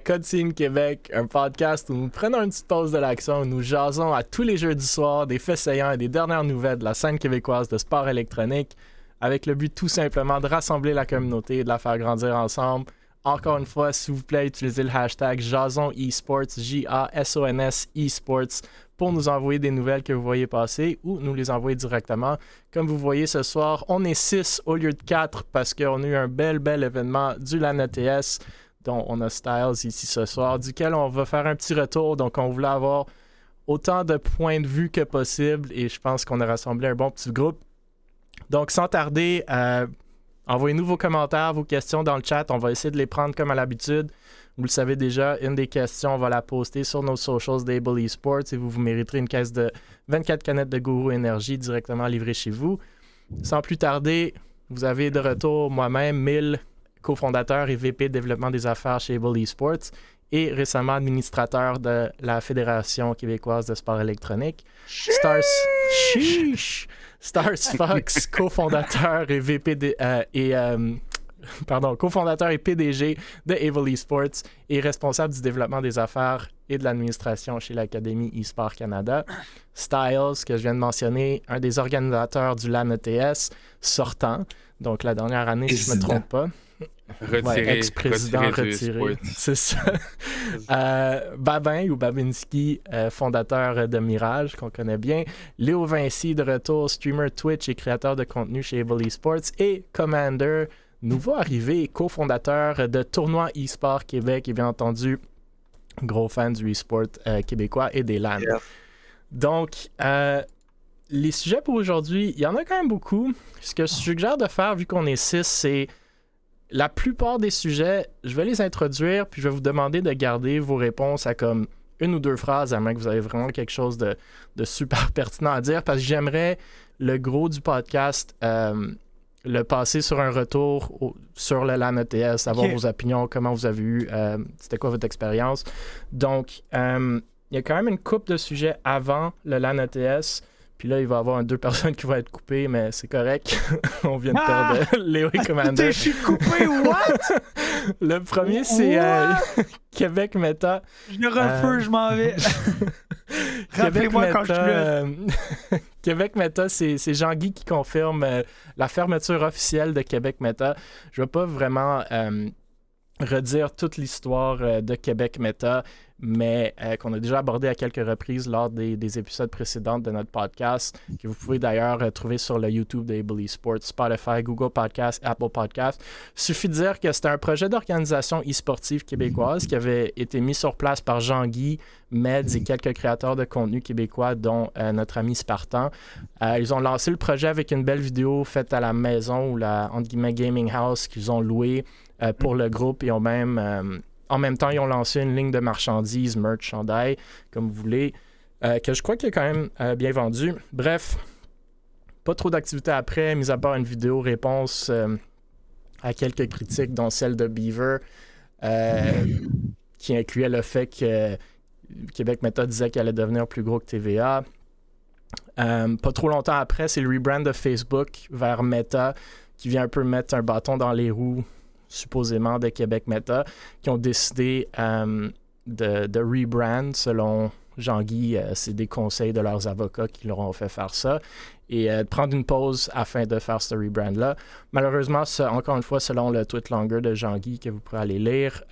Cutscene Québec, un podcast où nous prenons une petite pause de l'action, où nous jasons à tous les jeudis soirs des faits saillants et des dernières nouvelles de la scène québécoise de sport électronique, avec le but tout simplement de rassembler la communauté et de la faire grandir ensemble. Encore une fois, s'il vous plaît, utilisez le hashtag Jason Esports, J-A-S-O-N-S Esports, pour nous envoyer des nouvelles que vous voyez passer ou nous les envoyer directement. Comme vous voyez ce soir, on est 6 au lieu de 4 parce qu'on a eu un bel événement du LAN ETS, dont on a Styles ici ce soir, duquel on va faire un petit retour. Donc, on voulait avoir autant de points de vue que possible et je pense qu'on a rassemblé un bon petit groupe. Donc, sans tarder, envoyez-nous vos commentaires, vos questions dans le chat. On va essayer de les prendre comme à l'habitude. Vous le savez déjà, une des questions, on va la poster sur nos socials d'Able Esports et vous mériterez une caisse de 24 canettes de Gourou Énergie directement livrée chez vous. Sans plus tarder, vous avez de retour moi-même, Mille, cofondateur et VP de développement des affaires chez Able Esports et récemment administrateur de la Fédération québécoise de sport électronique. Stars Fox, cofondateur et cofondateur et PDG de Able Esports et responsable du développement des affaires et de l'administration chez l'Académie eSport Canada. Styles, que je viens de mentionner, un des organisateurs du LAN ETS sortant, donc la dernière année, si je ne me trompe pas. Ex-président retiré. C'est ça. Babin ou Babinski, fondateur de Mirage, qu'on connaît bien. Léo Vinci, de retour, streamer Twitch et créateur de contenu chez Able Esports. Et Commander, nouveau arrivé, cofondateur de Tournoi eSport Québec et bien entendu, gros fan du eSport québécois et des LAN. Yeah. Donc, les sujets pour aujourd'hui, il y en a quand même beaucoup. Ce que je suggère de faire, vu qu'on est 6, c'est la plupart des sujets, je vais les introduire, puis je vais vous demander de garder vos réponses à comme une ou deux phrases, à moins que vous avez vraiment quelque chose de super pertinent à dire, parce que j'aimerais le gros du podcast le passer sur un retour sur le LAN ETS, savoir vos opinions, comment vous avez eu, c'était quoi votre expérience. Donc, il y a quand même une couple de sujets avant le LAN ETS. Puis là, il va y avoir 2 personnes qui vont être coupées, mais c'est correct. On vient de perdre Léo et Commander. Je suis coupé, what? Le premier, c'est Québec Meta. Je le refuse, je m'en vais. Rappelez-moi quand je Québec Meta, c'est Jean-Guy qui confirme la fermeture officielle de Québec Meta. Je ne vais pas vraiment redire toute l'histoire de Québec Meta, mais qu'on a déjà abordé à quelques reprises lors des épisodes précédents de notre podcast, que vous pouvez d'ailleurs trouver sur le YouTube de Able Esports, Spotify, Google Podcast, Apple Podcast. Suffit de dire que c'était un projet d'organisation e-sportive québécoise qui avait été mis sur place par Jean-Guy, Meds et quelques créateurs de contenu québécois, dont notre ami Spartan. Ils ont lancé le projet avec une belle vidéo faite à la maison ou la, entre guillemets, gaming house qu'ils ont louée pour le groupe. Ils ont même... en même temps, ils ont lancé une ligne de marchandises, merch, chandail, comme vous voulez, que je crois qu'il est quand même bien vendu. Bref, pas trop d'activités après, mis à part une vidéo réponse à quelques critiques, dont celle de Beaver, qui incluait le fait que Québec Meta disait qu'elle allait devenir plus gros que TVA. Pas trop longtemps après, c'est le rebrand de Facebook vers Meta, qui vient un peu mettre un bâton dans les roues supposément de Québec Meta, qui ont décidé de rebrand selon Jean-Guy. C'est des conseils de leurs avocats qui leur ont fait faire ça et de prendre une pause afin de faire ce rebrand-là. Malheureusement, encore une fois, selon le tweet longer de Jean-Guy que vous pourrez aller lire,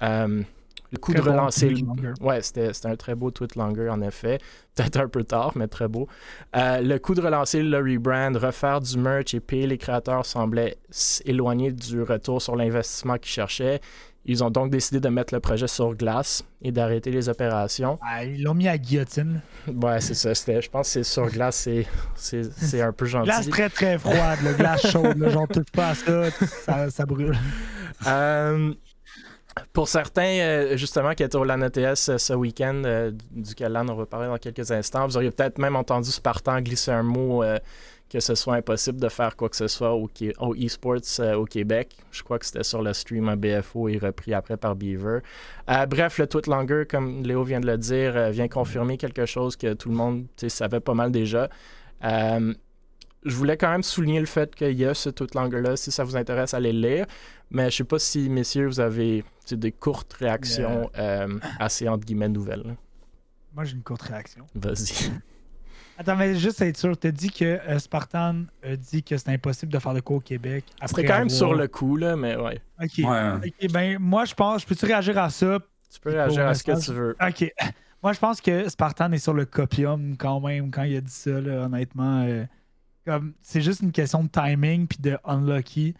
le coup de relancer... Ouais, c'était un très beau tweet longer, en effet. Peut-être un peu tard, mais très beau. Le coup de relancer le rebrand, refaire du merch et payer les créateurs semblait éloigné du retour sur l'investissement qu'ils cherchaient. Ils ont donc décidé de mettre le projet sur glace et d'arrêter les opérations. Ah, ils l'ont mis à guillotine. Ouais, c'est ça. Je pense que c'est sur glace, c'est un peu gentil. Glace très très froide, le glace chaude, là, j'en touche pas à ça, ça brûle. Pour certains, justement, qui étaient au LAN ETS ce week-end, duquel LAN on va parler dans quelques instants, vous auriez peut-être même entendu Spartan glisser un mot que ce soit impossible de faire quoi que ce soit au eSports au Québec. Je crois que c'était sur le stream à BFO et repris après par Beaver. Bref, le tweet longer, comme Léo vient de le dire, vient confirmer quelque chose que tout le monde savait pas mal déjà. je voulais quand même souligner le fait qu'il y a ce tout l'angle-là. Si ça vous intéresse, allez le lire. Mais je sais pas si, messieurs, vous avez des courtes réactions assez, entre guillemets, nouvelles. Là. Moi, j'ai une courte réaction. Vas-y. Attends, mais juste être sûr, t'as dit que Spartan a dit que c'était impossible de faire de quoi au Québec. C'était quand même sur le coup, là, mais ouais. OK. OK, ben, moi, je pense... Je peux-tu réagir à ça? Tu peux réagir à ce que tu veux. OK. Moi, je pense que Spartan est sur le copium quand même, quand il a dit ça, là, honnêtement. Comme, c'est juste une question de timing puis de unlucky.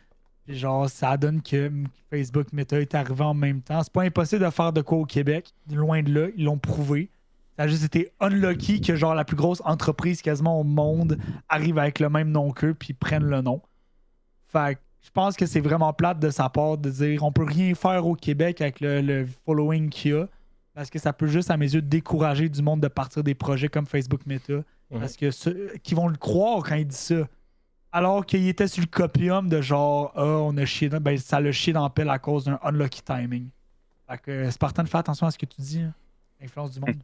Puis genre, ça donne que Facebook Meta est arrivé en même temps. C'est pas impossible de faire de quoi au Québec. Loin de là, ils l'ont prouvé. Ça a juste été unlucky que genre la plus grosse entreprise quasiment au monde arrive avec le même nom qu'eux puis prennent le nom. Fait que je pense que c'est vraiment plate de sa part de dire on peut rien faire au Québec avec le following qu'il y a. Parce que ça peut juste, à mes yeux, décourager du monde de partir des projets comme Facebook Meta. Parce que ceux qui vont le croire quand il dit ça. Alors qu'il était sur le copium de genre, on a chié, ben ça l'a chié dans la pelle à cause d'un unlucky timing. Fait que Spartan, fais attention à ce que tu dis. Hein. Influence du monde.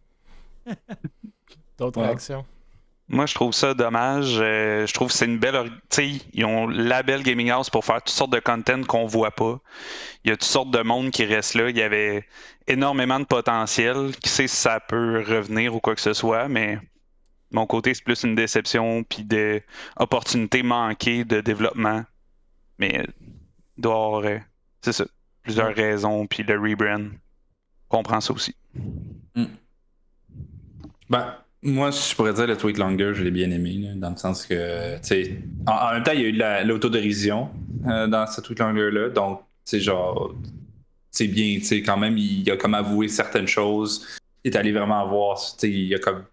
D'autres réactions? Moi, je trouve ça dommage. Je trouve que c'est une belle... Tu sais, ils ont la belle Gaming House pour faire toutes sortes de content qu'on voit pas. Il y a toutes sortes de monde qui reste là. Il y avait énormément de potentiel. Qui sait si ça peut revenir ou quoi que ce soit, mais de mon côté, c'est plus une déception puis des opportunités manquées de développement. Mais il doit y avoir, c'est ça, plusieurs raisons, puis le rebrand. On comprend ça aussi. Ben, moi, je pourrais dire le Tweet Longer, je l'ai bien aimé, là, dans le sens que, tu sais, en même temps, il y a eu de l'autodérision dans ce Tweet Longer-là, donc, c'est genre, c'est bien, tu sais, quand même, il a comme avoué certaines choses, il est allé vraiment voir, tu sais, il a comme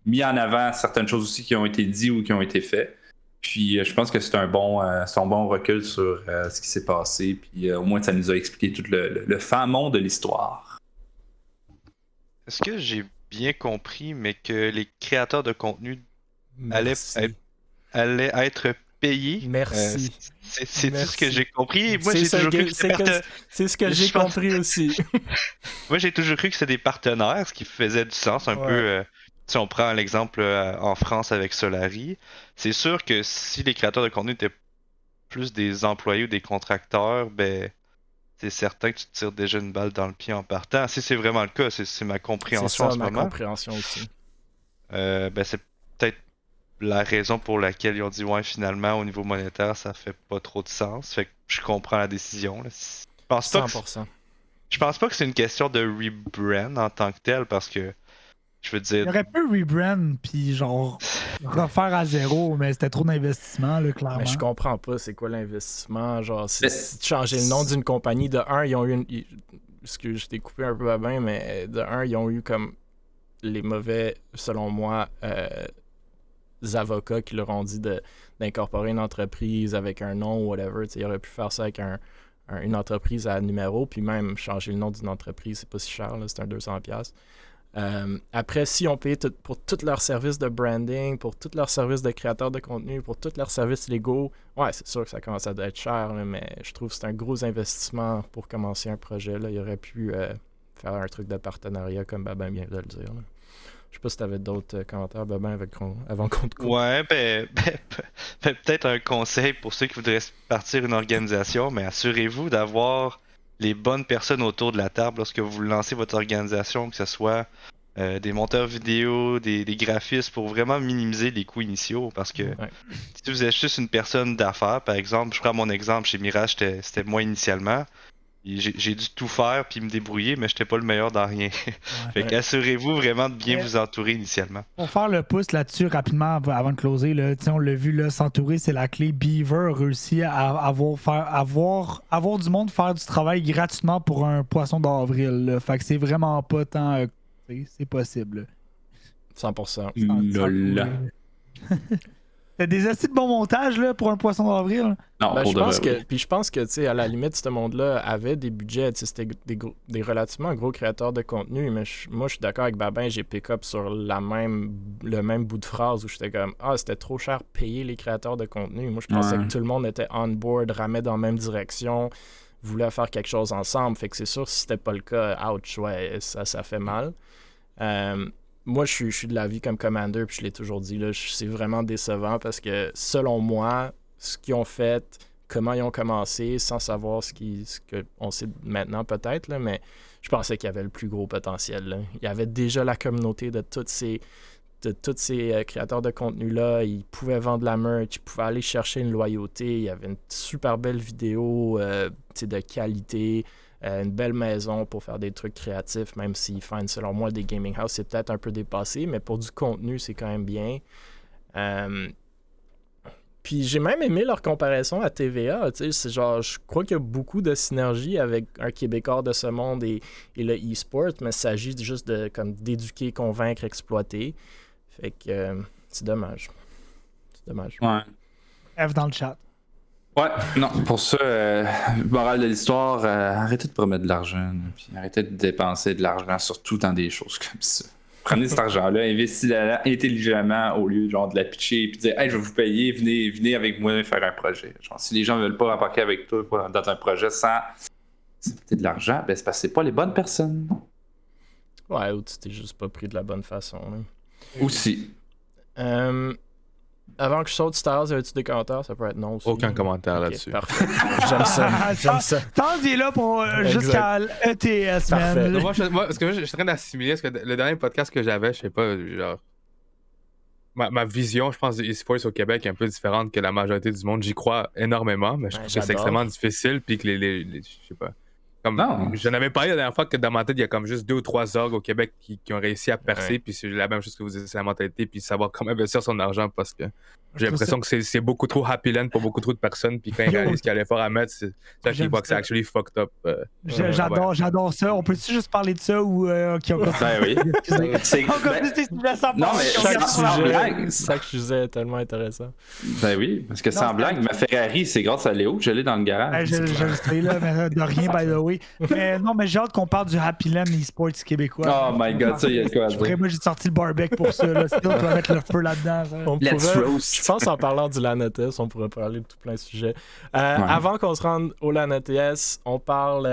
mis en avant certaines choses aussi qui ont été dites ou qui ont été faites, puis je pense que c'est un bon recul sur ce qui s'est passé, puis au moins, ça nous a expliqué tout le fin monde de l'histoire. Est-ce que j'ai bien compris, mais que les créateurs de contenu allaient être payés? Merci. C'est tout ce que j'ai compris. Moi, c'est j'ai toujours cru que c'est ce que j'ai compris aussi. Moi, j'ai toujours cru que c'était des partenaires, ce qui faisait du sens un peu. Si on prend l'exemple en France avec Solari, c'est sûr que si les créateurs de contenu étaient plus des employés ou des contracteurs, ben c'est certain que tu te tires déjà une balle dans le pied en partant. Si c'est vraiment le cas, c'est ma compréhension en ce moment. C'est ma compréhension aussi. C'est peut-être la raison pour laquelle ils ont dit ouais, finalement, au niveau monétaire, ça fait pas trop de sens. Fait que je comprends la décision. Là. Je pense pas 100%. Je pense pas que c'est une question de rebrand en tant que tel, parce que je veux dire. Il aurait pu rebrand puis genre refaire à zéro, mais c'était trop d'investissement, là, clairement. Mais je comprends pas c'est quoi l'investissement. Genre, si changer le nom d'une compagnie, de un, ils ont eu excuse, je t'ai coupé un peu à bain, mais de un, ils ont eu comme les mauvais, selon moi, avocats qui leur ont dit d'incorporer une entreprise avec un nom ou whatever. Ils auraient pu faire ça avec une entreprise à numéro, puis même changer le nom d'une entreprise, c'est pas si cher, là, c'est un 200$. Après, si on payait pour tous leurs services de branding, pour tous leurs services de créateurs de contenu, pour tous leurs services légaux, ouais, c'est sûr que ça commence à être cher, là, mais je trouve que c'est un gros investissement pour commencer un projet. Là. Il aurait pu faire un truc de partenariat, comme Babin vient de le dire. Là. Je sais pas si tu avais d'autres commentaires, Babin, avant qu'on te coupe. Ouais, peut-être un conseil pour ceux qui voudraient partir une organisation, mais assurez-vous d'avoir les bonnes personnes autour de la table lorsque vous lancez votre organisation, que ce soit des monteurs vidéo, des graphistes, pour vraiment minimiser les coûts initiaux. Parce que si vous êtes juste une personne d'affaires, par exemple, je prends mon exemple, chez Mirage, c'était moi initialement. J'ai dû tout faire puis me débrouiller, mais j'étais pas le meilleur dans rien. Fait qu'assurez-vous vraiment de bien vous entourer initialement. Pour faire le pouce là-dessus rapidement avant de closer, là, on l'a vu, là, s'entourer, c'est la clé. Beaver a réussi à avoir du monde faire du travail gratuitement pour un poisson d'avril. Là. Fait que c'est vraiment pas tant... c'est possible. 100%. Lol. T'as des astuces de bon montage là, pour un poisson d'avril? Non, je pense que tu sais, à la limite, ce monde-là avait des budgets. C'était des relativement gros créateurs de contenu. Mais moi, je suis d'accord avec Babin, j'ai pick-up sur le même bout de phrase où j'étais comme c'était trop cher payer les créateurs de contenu. Moi, je pensais que tout le monde était on board, ramait dans la même direction, voulait faire quelque chose ensemble. Fait que c'est sûr, si c'était pas le cas, ouch, ouais, ça fait mal. moi, je suis de l'avis comme Commander, puis je l'ai toujours dit, là, c'est vraiment décevant parce que, selon moi, ce qu'ils ont fait, comment ils ont commencé, sans savoir ce qu'on sait maintenant peut-être, là, mais je pensais qu'il y avait le plus gros potentiel. Là. Il y avait déjà la communauté de tous ces créateurs de contenu-là. Ils pouvaient vendre la merch, ils pouvaient aller chercher une loyauté. Il y avait une super belle vidéo de qualité. Une belle maison pour faire des trucs créatifs, même si fine, selon moi, des gaming house, c'est peut-être un peu dépassé, mais pour du contenu, c'est quand même bien. Puis j'ai même aimé leur comparaison à TVA. C'est genre, je crois qu'il y a beaucoup de synergie avec un Québécois de ce monde et le e-sport, mais il s'agit juste d'éduquer, convaincre, exploiter. Fait que c'est dommage. C'est dommage. Ouais. F dans le chat. Ouais, non, pour ça, morale de l'histoire, arrêtez de promettre de l'argent, puis arrêtez de dépenser de l'argent, surtout dans des choses comme ça. Prenez cet argent-là, investissez-le intelligemment au lieu genre, de la pitcher et de dire hey, je vais vous payer, venez avec moi faire un projet. Genre, si les gens ne veulent pas embarquer avec toi dans un projet sans accepter de l'argent, ben c'est parce que c'est pas les bonnes personnes. Ouais, ou tu t'es juste pas pris de la bonne façon. Là. Aussi. Avant que je saute Star Wars, avais-tu des commentaires? Ça peut être non aussi. Aucun commentaire là-dessus. Parfait. J'aime ça. J'aime ça. Tant qu'il est là pour jusqu'à l'ETS, Parfait. man. Moi, parce que je suis en train d'assimiler, parce que le dernier podcast que j'avais, je sais pas, genre. Ma vision, je pense, du e-sports au Québec est un peu différente que la majorité du monde. J'y crois énormément, mais je trouve que c'est extrêmement difficile, puis que je sais pas. Comme, j'en avais parlé la dernière fois que dans ma tête, il y a comme juste 2 ou 3 orgs au Québec qui ont réussi à percer, puis c'est la même chose que vous dites, c'est la mentalité, puis savoir comment investir son argent parce que j'ai l'impression que c'est beaucoup trop happy land pour beaucoup trop de personnes, puis quand ils réalisent qu'il y a l'effort à mettre, c'est ça qu'ils voient que c'est actually fucked up. J'adore ça. On peut-tu juste parler de ça ou qui ont Ben oui. Non, mais ça que je disais est tellement intéressant. Ben oui, parce que sans blague, ma Ferrari, c'est grâce à Léo que je l'ai dans le garage. Je le sais, là, mais de rien, by the way. Mais non, mais j'ai hâte qu'on parle du Happy Land e-sports québécois. Oh my god, ça, il y a quoi à dire. Moi, j'ai sorti le barbecue pour ça. Là. Sinon, tu vas mettre le feu là-dedans. Je pense en parlant du LAN ETS, on pourrait parler de tout plein de sujets. Avant qu'on se rende au LAN ETS, on parle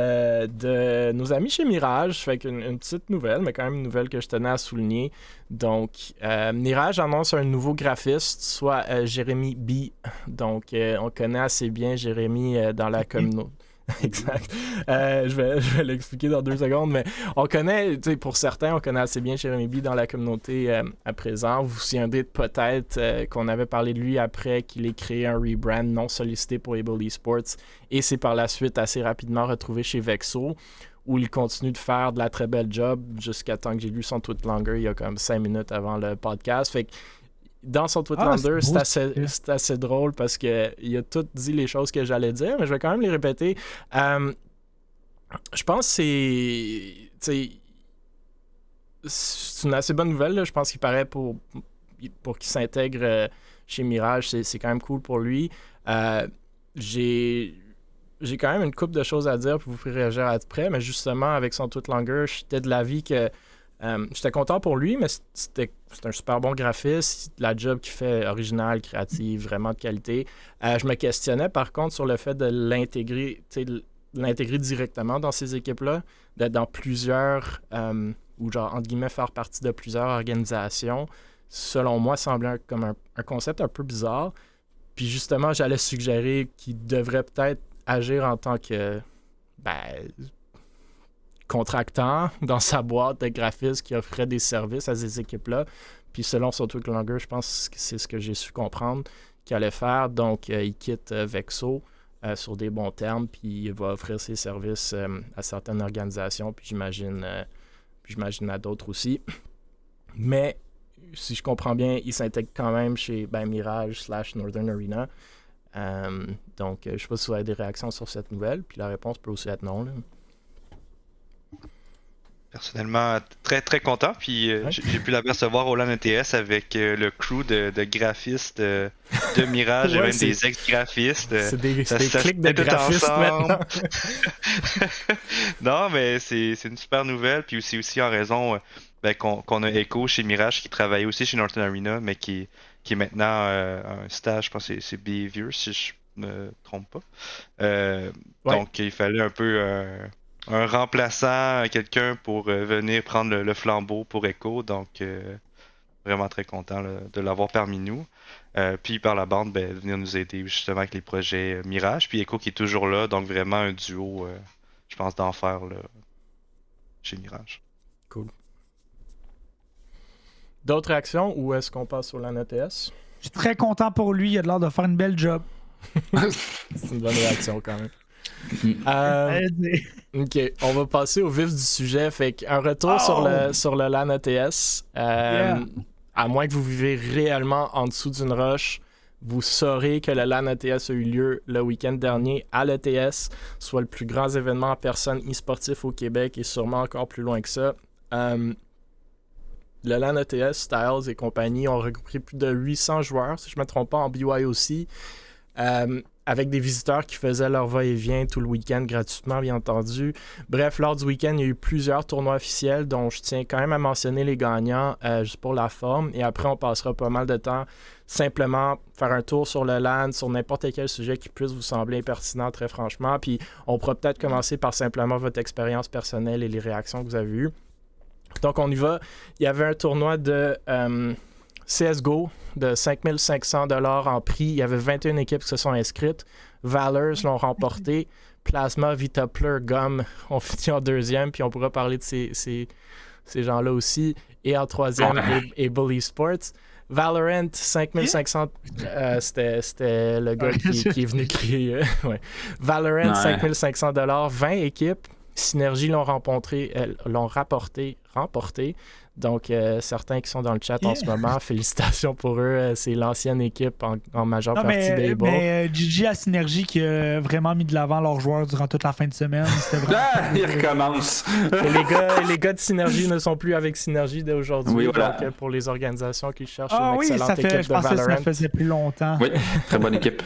de nos amis chez Mirage. Fait qu'une petite nouvelle, mais quand même une nouvelle que je tenais à souligner. Donc, Mirage annonce un nouveau graphiste, soit Jérémy B. Donc, on connaît assez bien Jérémy dans la communauté. Exact. Je vais l'expliquer dans 2 secondes, mais on connaît, pour certains, on connaît assez bien Jérémy B dans la communauté à présent. Vous vous souviendrez peut-être qu'on avait parlé de lui après qu'il ait créé un rebrand non sollicité pour Able Esports et c'est par la suite assez rapidement retrouvé chez Vexo où il continue de faire de la très belle job jusqu'à temps que j'ai lu son tweet longer il y a comme 5 minutes avant le podcast. Fait que dans son Tweetlander, c'est assez drôle parce qu'il a tout dit les choses que j'allais dire, mais je vais quand même les répéter. Je pense que c'est une assez bonne nouvelle. Là. Je pense qu'il paraît pour qu'il s'intègre chez Mirage, c'est quand même cool pour lui. J'ai quand même une couple de choses à dire pour vous faire réagir après, mais justement, avec son Tweetlander, j'étais de l'avis que j'étais content pour lui, mais c'est un super bon graphiste. La job qu'il fait, originale, créative, vraiment de qualité. Je me questionnais par contre sur le fait de l'intégrer directement dans ces équipes-là, d'être dans plusieurs, ou genre, entre guillemets, faire partie de plusieurs organisations. Selon moi, semblait comme un concept un peu bizarre. Puis justement, j'allais suggérer qu'il devrait peut-être agir en tant que contractant dans sa boîte de graphistes qui offrait des services à ces équipes-là. Puis selon son Tweetlander, je pense que c'est ce que j'ai su comprendre qu'il allait faire. Donc, il quitte Vexo sur des bons termes, puis il va offrir ses services à certaines organisations, puis j'imagine à d'autres aussi. Mais, si je comprends bien, il s'intègre quand même chez Mirage / Northern Arena. Donc, je ne sais pas si vous avez des réactions sur cette nouvelle, puis la réponse peut aussi être non. Là. Personnellement, très très content. Puis j'ai pu l'apercevoir au LAN ETS avec le crew de graphistes de Mirage, même des ex-graphistes. C'est des clics de graphistes maintenant. Non, mais c'est une super nouvelle. Puis aussi en raison qu'on a Echo chez Mirage qui travaillait aussi chez Northern Arena, mais qui est maintenant un stage, je pense que c'est Behavior, si je me trompe pas. Donc il fallait un peu un remplaçant, quelqu'un pour venir prendre le flambeau pour Echo. Donc, vraiment très content là, de l'avoir parmi nous. Puis par la bande, venir nous aider justement avec les projets Mirage. Puis Echo qui est toujours là, donc vraiment un duo, je pense, d'enfer là, chez Mirage. Cool. D'autres réactions ou est-ce qu'on passe sur LAN ETS? Je suis très content pour lui, il a l'air de faire une belle job. C'est une bonne réaction quand même. Ok, on va passer au vif du sujet. Fait qu'un retour sur le LAN ETS. À moins que vous vivez réellement en dessous d'une roche, vous saurez que le LAN ETS a eu lieu le week-end dernier à l'ETS, soit le plus grand événement en personne e-sportif au Québec et sûrement encore plus loin que ça. Le LAN ETS, Styles et compagnie ont regroupé plus de 800 joueurs, si je ne me trompe pas, en BYOC. Avec des visiteurs qui faisaient leur va-et-vient tout le week-end gratuitement, bien entendu. Bref, lors du week-end, il y a eu plusieurs tournois officiels dont je tiens quand même à mentionner les gagnants juste pour la forme. Et après, on passera pas mal de temps simplement faire un tour sur le LAN, sur n'importe quel sujet qui puisse vous sembler pertinent, très franchement. Puis on pourra peut-être commencer par simplement votre expérience personnelle et les réactions que vous avez eues. Donc, on y va. Il y avait un tournoi de CSGO de 5500 $ en prix. Il y avait 21 équipes qui se sont inscrites. Valors l'ont remporté. Plasma, Vitapler, GUM ont fini en deuxième. Puis on pourra parler de ces gens-là aussi. Et en troisième, Able Esports. Valorant, 5500, c'était le gars qui est venu crier. Ouais. Valorant, 5500 $, 20 équipes. Synergie l'ont rapporté. Donc, certains qui sont dans le chat en ce moment, félicitations pour eux. C'est l'ancienne équipe en majeure partie d'Able. Mais GG à Synergie qui a vraiment mis de l'avant leurs joueurs durant toute la fin de semaine. Il recommence. Les gars de Synergie ne sont plus avec Synergie dès aujourd'hui. Oui, voilà. Donc, pour les organisations qui cherchent une excellente équipe de Valorant. Je pensais que ça faisait plus longtemps. Oui, très bonne équipe.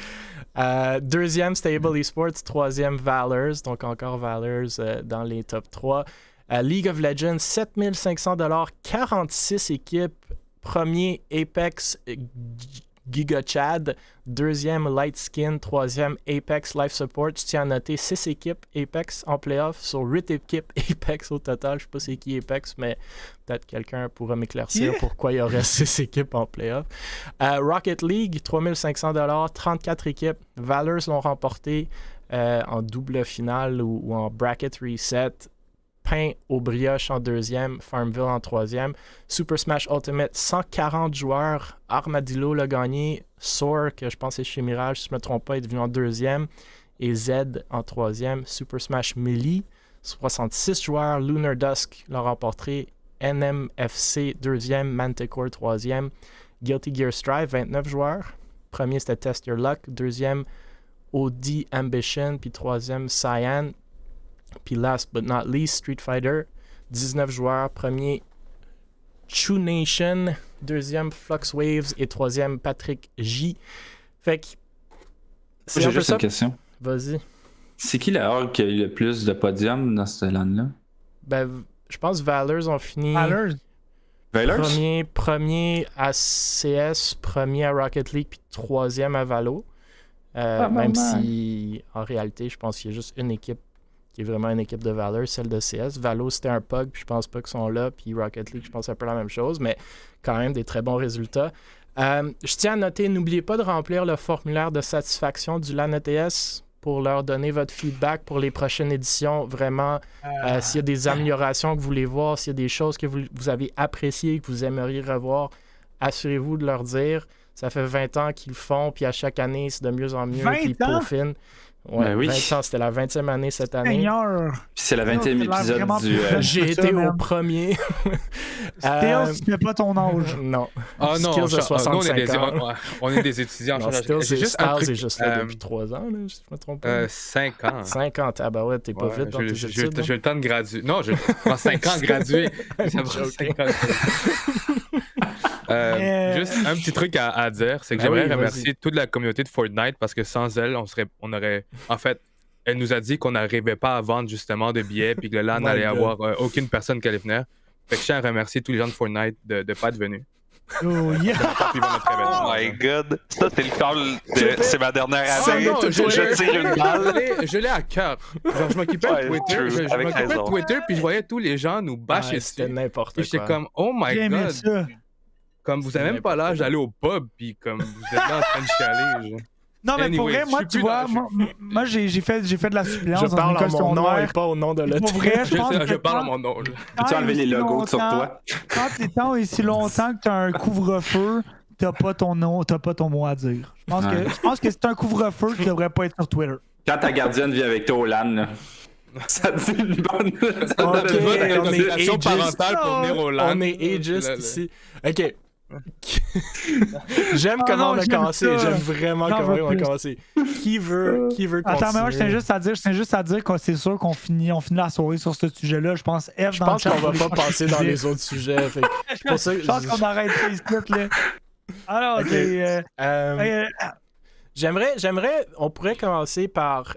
Deuxième, c'était Able Esports. Troisième, Valors. Donc, encore Valors dans les top 3. League of Legends, 7500 $, 46 équipes. Premier, Apex Giga Chad. Deuxième, Light Skin. Troisième, Apex Life Support. Je tiens à noter 6 équipes Apex en playoff sur 8 équipes Apex au total. Je ne sais pas c'est qui Apex, mais peut-être quelqu'un pourra m'éclaircir pourquoi il y aurait 6 équipes en playoff. Rocket League, 3500 $, 34 équipes. Valors l'ont remporté en double finale ou en bracket reset. Pain au brioche en deuxième, Farmville en troisième. Super Smash Ultimate, 140 joueurs. Armadillo l'a gagné. Soar, que je pense c'est chez Mirage, si je ne me trompe pas, est devenu en deuxième. Et Z en troisième. Super Smash Melee, 66 joueurs. Lunar Dusk l'a remporté. NMFC deuxième. Manticore troisième. Guilty Gear Strive, 29 joueurs. Premier, c'était Test Your Luck. Deuxième, OD Ambition. Puis troisième, Cyan. Puis last but not least, Street Fighter, 19 joueurs. Premier, True Nation. Deuxième, Flux Waves. Et troisième, Patrick J. Fait que... J'ai juste une question. Vas-y. C'est qui la org qui a eu le plus de podiums dans ce LAN-là? Ben, je pense que Valors ont fini... Valors? Premier à CS, premier à Rocket League, puis troisième à Valo. Même si, en réalité, je pense qu'il y a juste une équipe qui est vraiment une équipe de Valor, celle de CS. Valo, c'était un PUG, puis je pense pas qu'ils sont là. Puis Rocket League, je pense un peu la même chose, mais quand même des très bons résultats. Je tiens à noter, n'oubliez pas de remplir le formulaire de satisfaction du LAN ETS pour leur donner votre feedback pour les prochaines éditions. Vraiment, s'il y a des améliorations que vous voulez voir, s'il y a des choses que vous avez appréciées, que vous aimeriez revoir, assurez-vous de leur dire. Ça fait 20 ans qu'ils le font, puis à chaque année, c'est de mieux en mieux, puis ils peaufinent. Ouais, ben oui. 20 ans, c'était la 20e année cette année. Seigneur. Puis c'est la 20e épisode du... J'ai été au premier. Skills, tu n'as pas ton âge. Non. Ah non, Skills a 65 ans. on est des étudiants. Non, Skills, c'est juste là depuis 3 ans, là, si je me trompe pas. 5 ans. 5 ans, ah bah ouais, t'es pas vite dans tes études. J'ai le temps de graduer. Non, je prends 5 ans de graduer. Ça prend 5 ans. Juste un petit truc à dire, c'est que j'aimerais remercier toute la communauté de Fortnite parce que sans elle, on aurait... En fait, elle nous a dit qu'on n'arrivait pas à vendre justement de billets puis que le LAN n'allait avoir aucune personne qui allait venir. Fait que je tiens à remercier tous les gens de Fortnite de ne pas être venus. Oh yeah! Puis il va notre événement. Oh my god. Ça, c'est le call de. C'est ma dernière Ah année. non, Je tire une balle. je l'ai à cœur. Genre, je m'occupais Ouais, de Twitter, true. je Avec m'occupais de raison. Twitter, puis je voyais tous les gens nous bâcher Ouais, dessus. c'était n'importe Puis j'étais quoi. comme, oh my J'ai aimé god. ça. Comme vous avez même pas l'âge d'aller au pub, puis comme vous êtes là en train de chialer. genre. Non, mais pour Anyway, vrai, moi, je suis tu plus vois, dans- moi j'ai fait de la suppléance Je dans une parle en école mon nom et secondaire. pas au nom de Pour l'autre. vrai, je pense que Je parle à mon nom. là. Peux-tu enlever les logos sur toi? Quand t'es tant aussi longtemps que t'as un couvre-feu, t'as pas ton nom, t'as pas ton mot à dire. Je pense que c'est un couvre-feu qui devrait pas être sur Twitter. Quand ta gardienne vit avec toi au LAN, là, ça te dit une bonne. Ça te Ok, donne une bonne on est Autorisation ageist. parentale pour venir au LAN. On est ageist ici. Ok. J'aime Ah comment non, on a j'aime commencé. ça. J'aime vraiment J'en comment veux on a plus. commencé. Qui veut continuer? Attends, mais moi, je tiens juste à dire que c'est sûr qu'on finit la soirée sur ce sujet-là. Je pense F Je dans le pense chat qu'on va pour pas les passer dans les autres sujets. fait que c'est pour ça que Je pense qu'on arrête ça ici, là. Alors, Ok. c'est... euh, on pourrait commencer par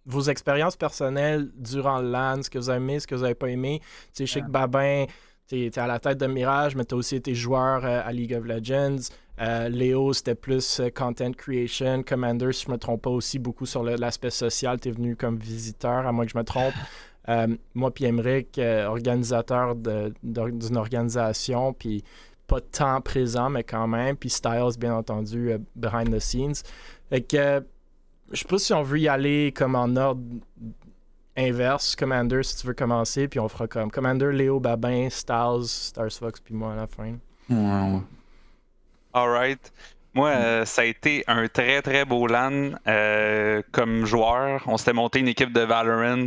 vos expériences personnelles durant le LAN, ce que vous avez aimé, ce que vous avez pas aimé. Tu sais, je sais que Babin, t'es à la tête de Mirage, mais t'as aussi été joueur à League of Legends. Léo, c'était plus content creation. Commander, si je me trompe pas, aussi beaucoup sur l'aspect social. T'es venu comme visiteur, à moins que je me trompe. Moi puis Emeric, organisateur d'une organisation, puis pas tant présent, mais quand même. Puis Styles, bien entendu, behind the scenes. Fait que, je sais pas si on veut y aller comme en ordre inverse. Commander, si tu veux commencer, puis on fera comme Commander, Léo, Babin, Styles, Starsfox, puis moi à la fin. Ouais. Alright. Moi, ça a été un très très beau LAN comme joueur. On s'était monté une équipe de Valorant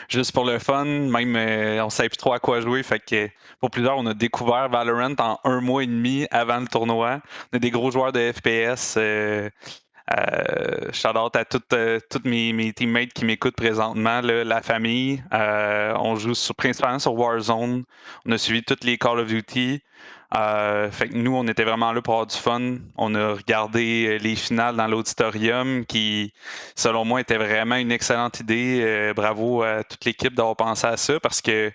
juste pour le fun. Même on savait plus trop à quoi jouer. Fait que pour plus tard, on a découvert Valorant en 1 mois et demi avant le tournoi. On est des gros joueurs de FPS. Shout out à toutes mes teammates qui m'écoutent présentement, là, la famille. On joue principalement sur Warzone. On a suivi toutes les Call of Duty. Fait que nous, on était vraiment là pour avoir du fun. On a regardé les finales dans l'auditorium qui, selon moi, était vraiment une excellente idée. Bravo à toute l'équipe d'avoir pensé à ça parce que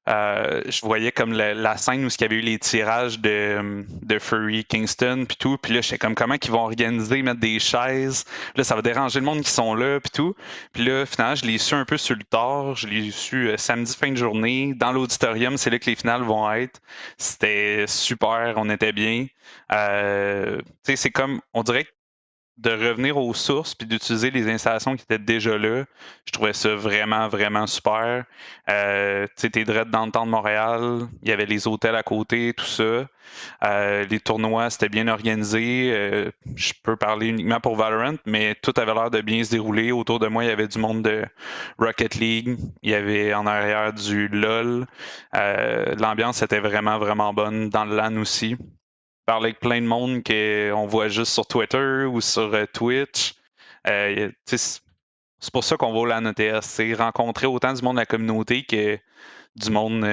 je voyais comme la scène où il y avait eu les tirages de Furry Kingston puis tout. Puis là, j'étais comme comment ils vont organiser, mettre des chaises. Là, ça va déranger le monde qui sont là puis tout. Puis là, finalement, je l'ai su un peu sur le tard. Je l'ai su samedi fin de journée. Dans l'auditorium, c'est là que les finales vont être. C'était super, on était bien. Tu sais, c'est comme, on dirait que de revenir aux sources puis d'utiliser les installations qui étaient déjà là, je trouvais ça vraiment, vraiment super. Tu sais, t'es direct dans le temps de Montréal, il y avait les hôtels à côté, tout ça. Les tournois, c'était bien organisé. Je peux parler uniquement pour Valorant, mais tout avait l'air de bien se dérouler. Autour de moi, il y avait du monde de Rocket League, il y avait en arrière du LOL. L'ambiance était vraiment, vraiment bonne dans le LAN aussi. Parler avec plein de monde qu'on voit juste sur Twitter ou sur Twitch. C'est pour ça qu'on va au LAN ETS. C'est rencontrer autant du monde de la communauté que du monde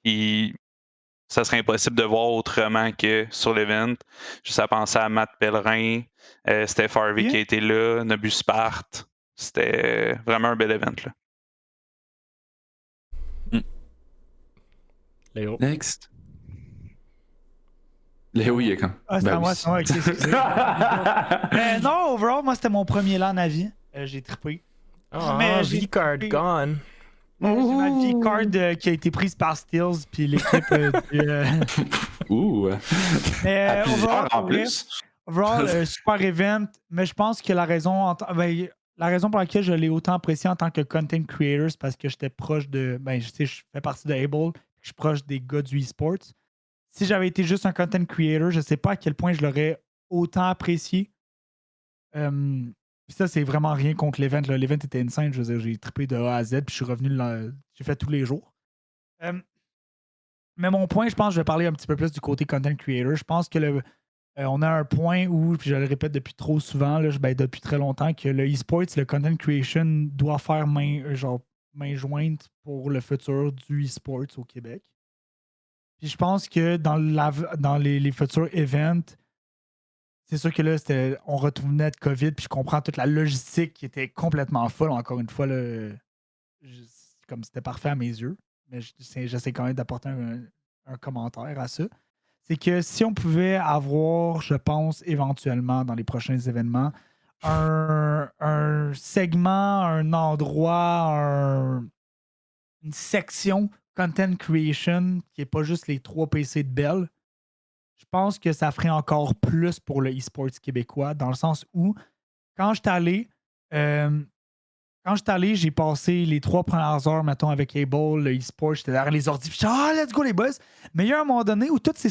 qui ça serait impossible de voir autrement que sur l'event. Juste à penser à Matt Pellerin, Steph Harvey qui a été là, Nobus Spart. C'était vraiment un bel event. Là. Léo. Next. Léo, il est quand? Ah, c'est à moi, c'est à moi. Ok, excusez. Non, overall, moi, c'était mon premier LAN à vie. J'ai trippé. Ah, V-Card gone. J'ai ma V-Card qui a été prise par Steels, puis l'équipe Ouh. Mais overall, En plus. overall, super event, mais je pense que la raison pour laquelle je l'ai autant apprécié en tant que content creator, c'est parce que j'étais proche de. Je fais partie de Able, je suis proche des gars du e-sport. Si j'avais été juste un content creator, je sais pas à quel point je l'aurais autant apprécié. Puis ça, c'est vraiment rien contre l'event. L'event était insane. Je veux dire, j'ai trippé de A à Z, puis je suis revenu, j'ai fait tous les jours. Mais mon point, je pense, je vais parler un petit peu plus du côté content creator. Je pense que on a un point où, puis je le répète depuis trop souvent, là, depuis très longtemps, que le e-sport, le content creation doit faire main jointe pour le futur du e-sport au Québec. Puis je pense que dans les futurs events, c'est sûr que là, on retournait de COVID, puis je comprends toute la logistique qui était complètement folle. Encore une fois, là, comme c'était parfait à mes yeux. Mais j'essaie quand même d'apporter un commentaire à ça. C'est que si on pouvait avoir, je pense, éventuellement, dans les prochains événements, un segment, un endroit, une section content creation qui n'est pas juste les 3 PC de Bell, je pense que ça ferait encore plus pour le e-sport québécois, dans le sens où, quand je suis allé, j'ai passé les 3 premières heures, mettons, avec Able, le e-sport, j'étais derrière les ordi, puis let's go les boys! Mais il y a un moment donné où tout s'est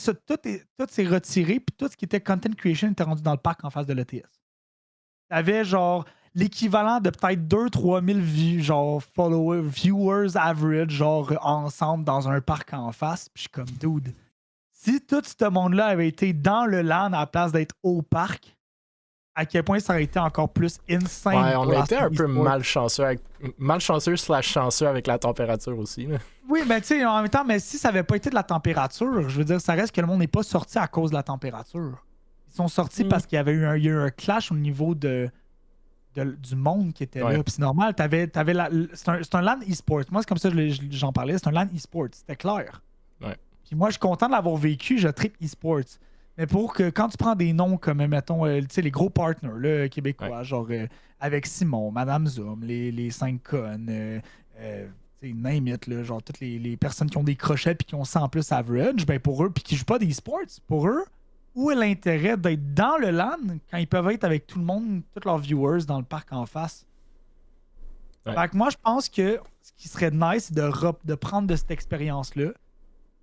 retiré, puis tout ce qui était content creation était rendu dans le parc en face de l'ETS. T'avais genre l'équivalent de peut-être 2-3 000 viewers average, genre ensemble dans un parc en face, puis je suis comme, dude, si tout ce monde-là avait été dans le LAN à la place d'être au parc, à quel point ça aurait été encore plus insane. Ouais, on a été un peu malchanceux / chanceux avec la température aussi. Là. Oui, mais tu sais, en même temps, mais si ça n'avait pas été de la température, je veux dire, ça reste que le monde n'est pas sorti à cause de la température. Ils sont sortis parce qu'il y avait il y a eu un clash au niveau du monde qui était là. Puis c'est normal, c'est un LAN e-sport. Moi, c'est comme ça que j'en parlais. C'est un LAN e-sport. C'était clair. Ouais. Puis moi, je suis content de l'avoir vécu. Je tripe e-sports. Mais pour que quand tu prends des noms comme, mettons, les gros partners là, québécois, genre avec Simon, Madame Zoom, les 5 connes, name it, là, genre toutes les personnes qui ont des crochets puis qui ont 100 plus average, ben pour eux, puis qui jouent pas des e-sports, pour eux, où est l'intérêt d'être dans le LAN quand ils peuvent être avec tout le monde, tous leurs viewers dans le parc en face? Ouais. Fait que moi, je pense que ce qui serait nice, c'est de prendre de cette expérience-là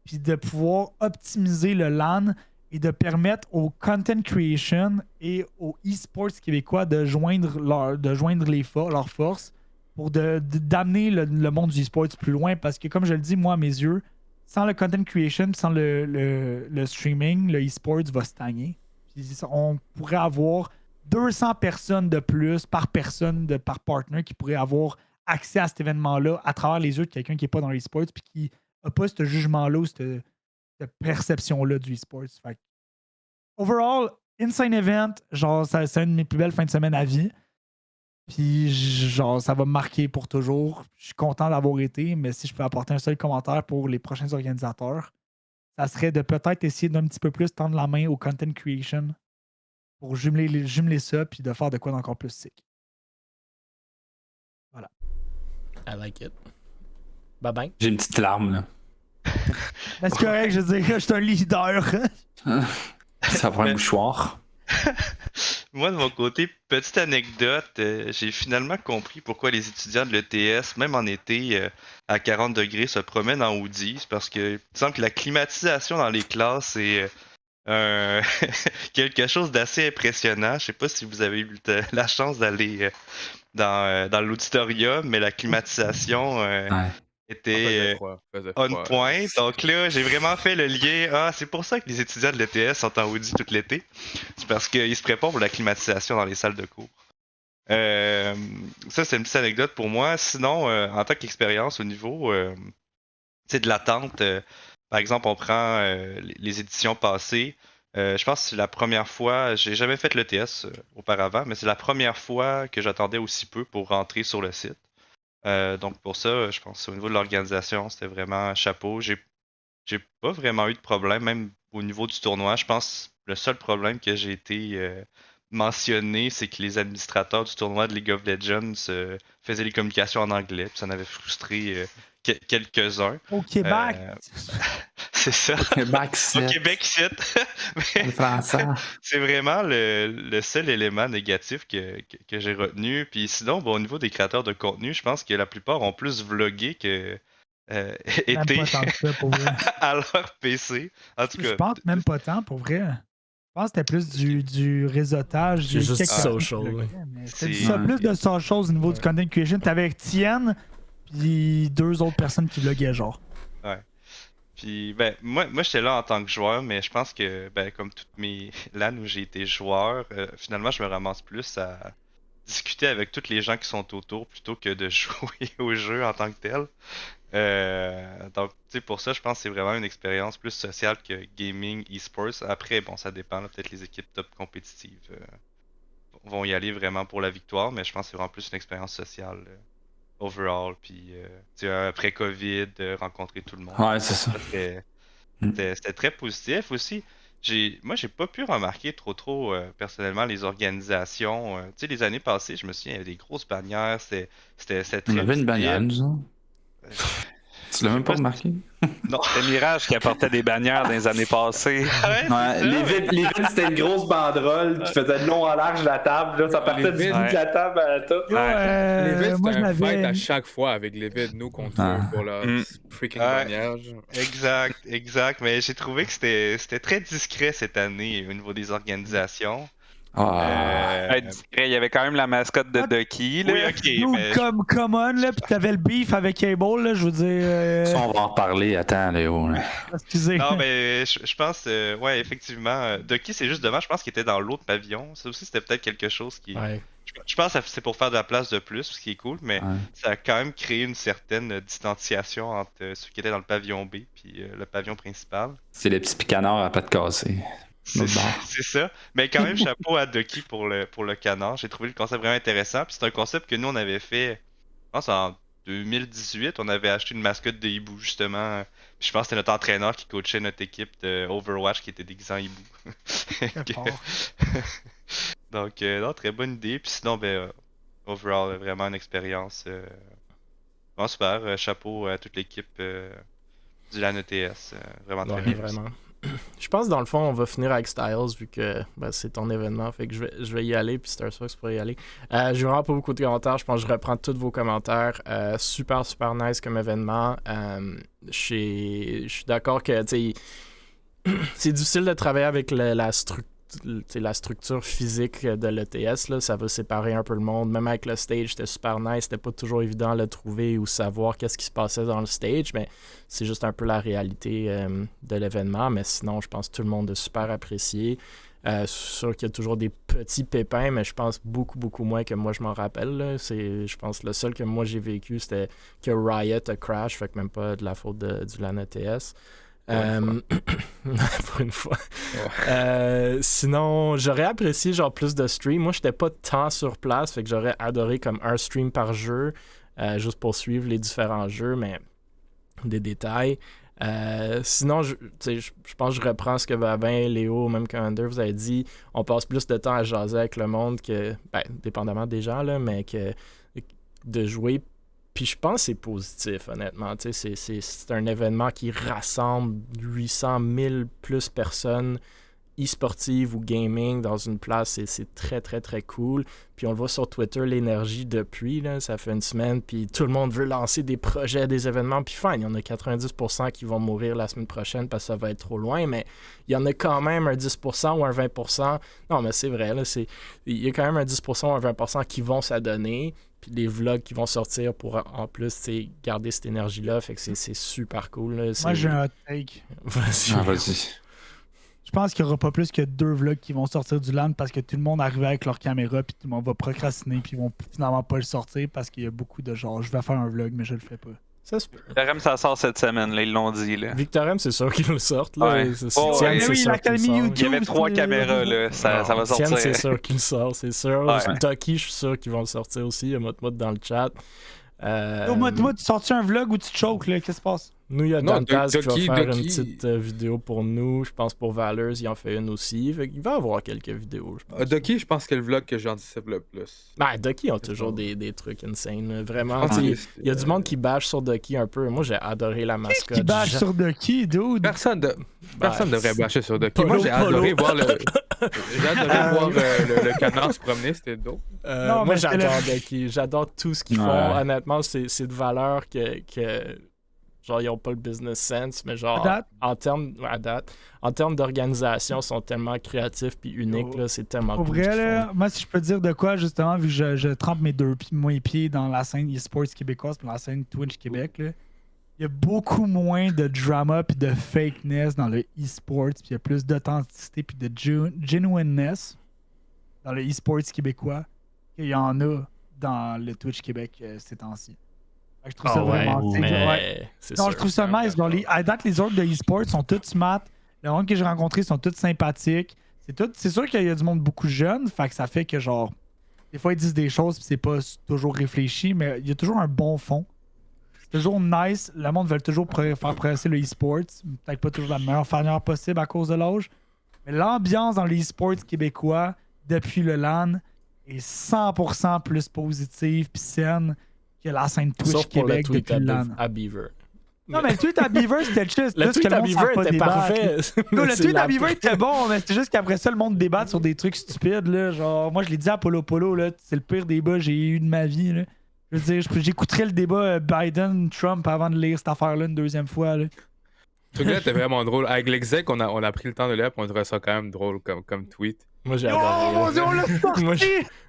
puis de pouvoir optimiser le LAN et de permettre au content creation et aux e-sports québécois de joindre leurs forces pour d'amener le monde du e-sports plus loin. Parce que, comme je le dis, moi, à mes yeux, sans le content creation, sans le streaming, le e-sports va stagner. Puis on pourrait avoir 200 personnes de plus par personne, par partner, qui pourraient avoir accès à cet événement-là à travers les yeux de quelqu'un qui n'est pas dans l'e-sports puis qui n'a pas ce jugement-là ou cette perception-là du e-sports. Fait overall, insane event, genre, c'est une de mes plus belles fins de semaine à vie. Puis, genre, ça va me marquer pour toujours. Je suis content d'avoir été, mais si je peux apporter un seul commentaire pour les prochains organisateurs, ça serait de peut-être essayer d'un petit peu plus tendre la main au content creation pour jumeler ça puis de faire de quoi d'encore plus sick. Voilà. I like it. Bye bye. J'ai une petite larme, là. Mais c'est correct, je veux dire, je suis un leader. Ça prend un mouchoir. Moi, de mon côté, petite anecdote, j'ai finalement compris pourquoi les étudiants de l'ETS, même en été, à 40 degrés, se promènent en hoodie. C'est parce que, il me semble que la climatisation dans les classes est quelque chose d'assez impressionnant. Je sais pas si vous avez eu la chance d'aller dans l'auditorium, mais la climatisation était on point. Donc là, j'ai vraiment fait le lien. Ah, c'est pour ça que les étudiants de l'ETS sont en hoodie tout l'été. C'est parce qu'ils se préparent pour la climatisation dans les salles de cours. Ça, c'est une petite anecdote pour moi. Sinon, en tant qu'expérience au niveau de l'attente, par exemple, on prend les éditions passées. Je pense que c'est la première fois, j'ai jamais fait l'ETS auparavant, mais c'est la première fois que j'attendais aussi peu pour rentrer sur le site. Donc pour ça, je pense au niveau de l'organisation, c'était vraiment un chapeau. J'ai pas vraiment eu de problème, même au niveau du tournoi. Je pense que le seul problème que j'ai été mentionné, c'est que les administrateurs du tournoi de League of Legends faisaient les communications en anglais, puis ça en avait frustré quelques-uns. Au Québec! C'est ça. Au Québec, c'est vraiment le seul élément négatif que j'ai retenu. Puis sinon, au niveau des créateurs de contenu, je pense que la plupart ont plus vlogué que été à leur PC. En tout cas, je pense même pas tant, pour vrai. Je pense que c'était plus du réseautage. C'est juste social. C'était plus de social au niveau du content creation. T'avais Tienne puis 2 autres personnes qui vloguaient, genre. Ouais. Puis, ben, moi j'étais là en tant que joueur, mais je pense que, ben, comme toutes mes LAN où j'ai été joueur, finalement, je me ramasse plus à discuter avec tous les gens qui sont autour plutôt que de jouer au jeu en tant que tel. Donc, tu sais, pour ça, je pense que c'est vraiment une expérience plus sociale que gaming, e-sports. Après, bon, ça dépend, là, peut-être les équipes top compétitives vont y aller vraiment pour la victoire, mais je pense que c'est vraiment plus une expérience sociale. Overall, puis après Covid, rencontrer tout le monde. Ouais, c'est ça. C'était très positif aussi. Moi, j'ai pas pu remarquer trop personnellement les organisations. Tu sais, les années passées, je me souviens, il y avait des grosses bannières, c'était On très avait une bannière, visible. nous autres. Tu l'as même pas remarqué? Non. C'était Mirage qui apportait des bannières dans les années passées. Ouais, les vides, c'était une grosse banderole qui faisait de long en large de la table. Là, ça partait du bout de la table à la top. Les vides, moi, c'était je un fight l'avais. à chaque fois avec les vides, nous contre eux, pour leur freaking bannière. Exact. Mais j'ai trouvé que c'était très discret cette année au niveau des organisations. Il y avait quand même la mascotte de Ducky. Là. Oui, ok. Nous, Mais comme Common, là, pis t'avais le beef avec Cable, là, je veux dire. Ça, on va en reparler. Attends, Léo. Là. Excusez. Non, mais je pense, ouais, effectivement. Ducky, c'est juste dommage. Je pense qu'il était dans l'autre pavillon. Ça aussi, c'était peut-être quelque chose qui. Ouais. Je pense que c'est pour faire de la place de plus, ce qui est cool, mais ça a quand même créé une certaine distanciation entre ceux qui étaient dans le pavillon B et le pavillon principal. C'est les petits picanards à pattes cassées. C'est ça. Mais quand même, chapeau à Ducky pour le canard. J'ai trouvé le concept vraiment intéressant. Puis c'est un concept que nous, on avait fait, je pense, en 2018. On avait acheté une mascotte de hibou, justement. Puis je pense que c'était notre entraîneur qui coachait notre équipe de Overwatch qui était déguisé en hibou. Donc, non, très bonne idée. Puis sinon, overall, vraiment une expérience. Bon, super. Chapeau à toute l'équipe du LAN ETS. Vraiment très bien. Vraiment. Je pense dans le fond on va finir avec Styles vu que c'est ton événement, fait que je vais y aller puis Star Fox pourrait y aller. J'ai vraiment pas beaucoup de commentaires, je pense que je reprends tous vos commentaires. Super nice comme événement. Je suis d'accord que c'est difficile de travailler avec la structure physique de l'ETS, là, ça va séparer un peu le monde. Même avec le stage, c'était super nice. C'était pas toujours évident de le trouver ou savoir qu'est-ce qui se passait dans le stage, mais c'est juste un peu la réalité de l'événement. Mais sinon, je pense que tout le monde a super apprécié. C'est sûr qu'il y a toujours des petits pépins, mais je pense beaucoup moins que moi je m'en rappelle. Là. Je pense que le seul que moi j'ai vécu, c'était que Riot a crash, fait que même pas de la faute du LAN ETS. Pour une fois. Sinon, j'aurais apprécié genre plus de stream. Moi, j'étais pas tant sur place, fait que j'aurais adoré comme un stream par jeu, juste pour suivre les différents jeux, mais des détails. Sinon, je pense que je reprends ce que Babin, Léo, même Commander vous avez dit. On passe plus de temps à jaser avec le monde que, dépendamment des gens, là, mais que de jouer. Puis je pense que c'est positif, honnêtement. C'est un événement qui rassemble 800 000 plus personnes e-sportives ou gaming dans une place. C'est très, très, très cool. Puis on le voit sur Twitter, l'énergie depuis. Là, ça fait une semaine. Puis tout le monde veut lancer des projets, des événements. Puis fine, il y en a 90% qui vont mourir la semaine prochaine parce que ça va être trop loin. Mais il y en a quand même un 10% ou un 20%. Non, mais c'est vrai. Là, il y a quand même un 10% ou un 20% qui vont s'adonner. Puis des vlogs qui vont sortir pour en plus garder cette énergie-là. Fait que c'est super cool. Là. Moi, j'ai un hot take. Vas-y. Je pense qu'il n'y aura pas plus que 2 vlogs qui vont sortir du LAN parce que tout le monde arrive avec leur caméra puis tout le monde va procrastiner puis ils vont finalement pas le sortir parce qu'il y a beaucoup de genre je vais faire un vlog mais je le fais pas. Ça se peut. Victorem, ça sort cette semaine, là, ils l'ont dit. Là. Victorem, c'est sûr qu'ils le sortent. Là. Ouais. C'est l'Académie YouTube. Il y avait 3 caméras, là. Ça va sortir. Tienne, c'est sûr qu'il le sort, c'est sûr. Ouais. Ducky, je suis sûr qu'ils vont le sortir aussi. Il y a Mot dans le chat. Moi, tu sors-tu un vlog où tu te choques, là? Qu'est-ce qui se passe? Nous, il y a Dantaz qui va faire Ducky. une petite vidéo pour nous. Je pense pour Valors, il en fait une aussi. Fait il va y avoir quelques vidéos, je pense. Ducky, je pense que c'est le vlog que j'anticipe le plus. Ducky ont toujours des trucs insane. Vraiment, Ah, il y a du monde qui bâche sur Ducky un peu. Moi, j'ai adoré la mascotte. Qui bâche sur Ducky, dude? Personne devrait bâcher sur Ducky. Polo, Moi, j'ai adoré Polo. voir le canard se promener, c'était dope. Moi, j'adore Ducky. J'adore tout ce qu'ils font. Honnêtement, c'est de valeur que genre, ils n'ont pas le business sense, mais genre, en termes d'organisation, ils sont tellement créatifs puis uniques, là, c'est tellement Pour cool. vrai, là, moi, si je peux dire de quoi, justement, vu que je trempe mes deux pieds dans la scène e-sports québécoise puis dans la scène Twitch Québec, là, il y a beaucoup moins de drama puis de fakeness dans le e-sports, puis il y a plus d'authenticité puis de genuineness dans le e-sports québécois qu'il y en a dans le Twitch Québec ces temps-ci. Je trouve ça vraiment... je trouve ça nice. À date, les autres de e-sport sont tous smart. Le monde que j'ai rencontré sont tous sympathiques. C'est sûr qu'il y a du monde beaucoup jeune, fait que ça fait que genre... Des fois, ils disent des choses puis c'est pas toujours réfléchi, mais il y a toujours un bon fond. c'est toujours nice. Le monde veut toujours faire progresser le e-sport. Peut-être pas toujours de la meilleure manière possible à cause de l'âge. Mais l'ambiance dans le e-sport québécois depuis le LAN est 100% plus positive puis saine que la scène Twitch Sauf pour Québec le tweet depuis le LAN. à Beaver. Non, mais le tweet à Beaver, c'était juste. Le tweet à Beaver était parfait. Non, le tweet à Beaver était bon, mais c'était juste qu'après ça, le monde débatte sur des trucs stupides. Là. Genre, moi, je l'ai dit à Polo Polo, là, c'est le pire débat que j'ai eu de ma vie. Là. Je veux dire, j'écouterais le débat Biden-Trump avant de lire cette affaire-là une deuxième fois. Là. Ce truc-là était vraiment drôle. Avec l'exec, on a pris le temps de lire, puis on trouvait ça quand même drôle comme tweet. Moi, j'ai Oh adoré. mon dieu, on l'a sorti!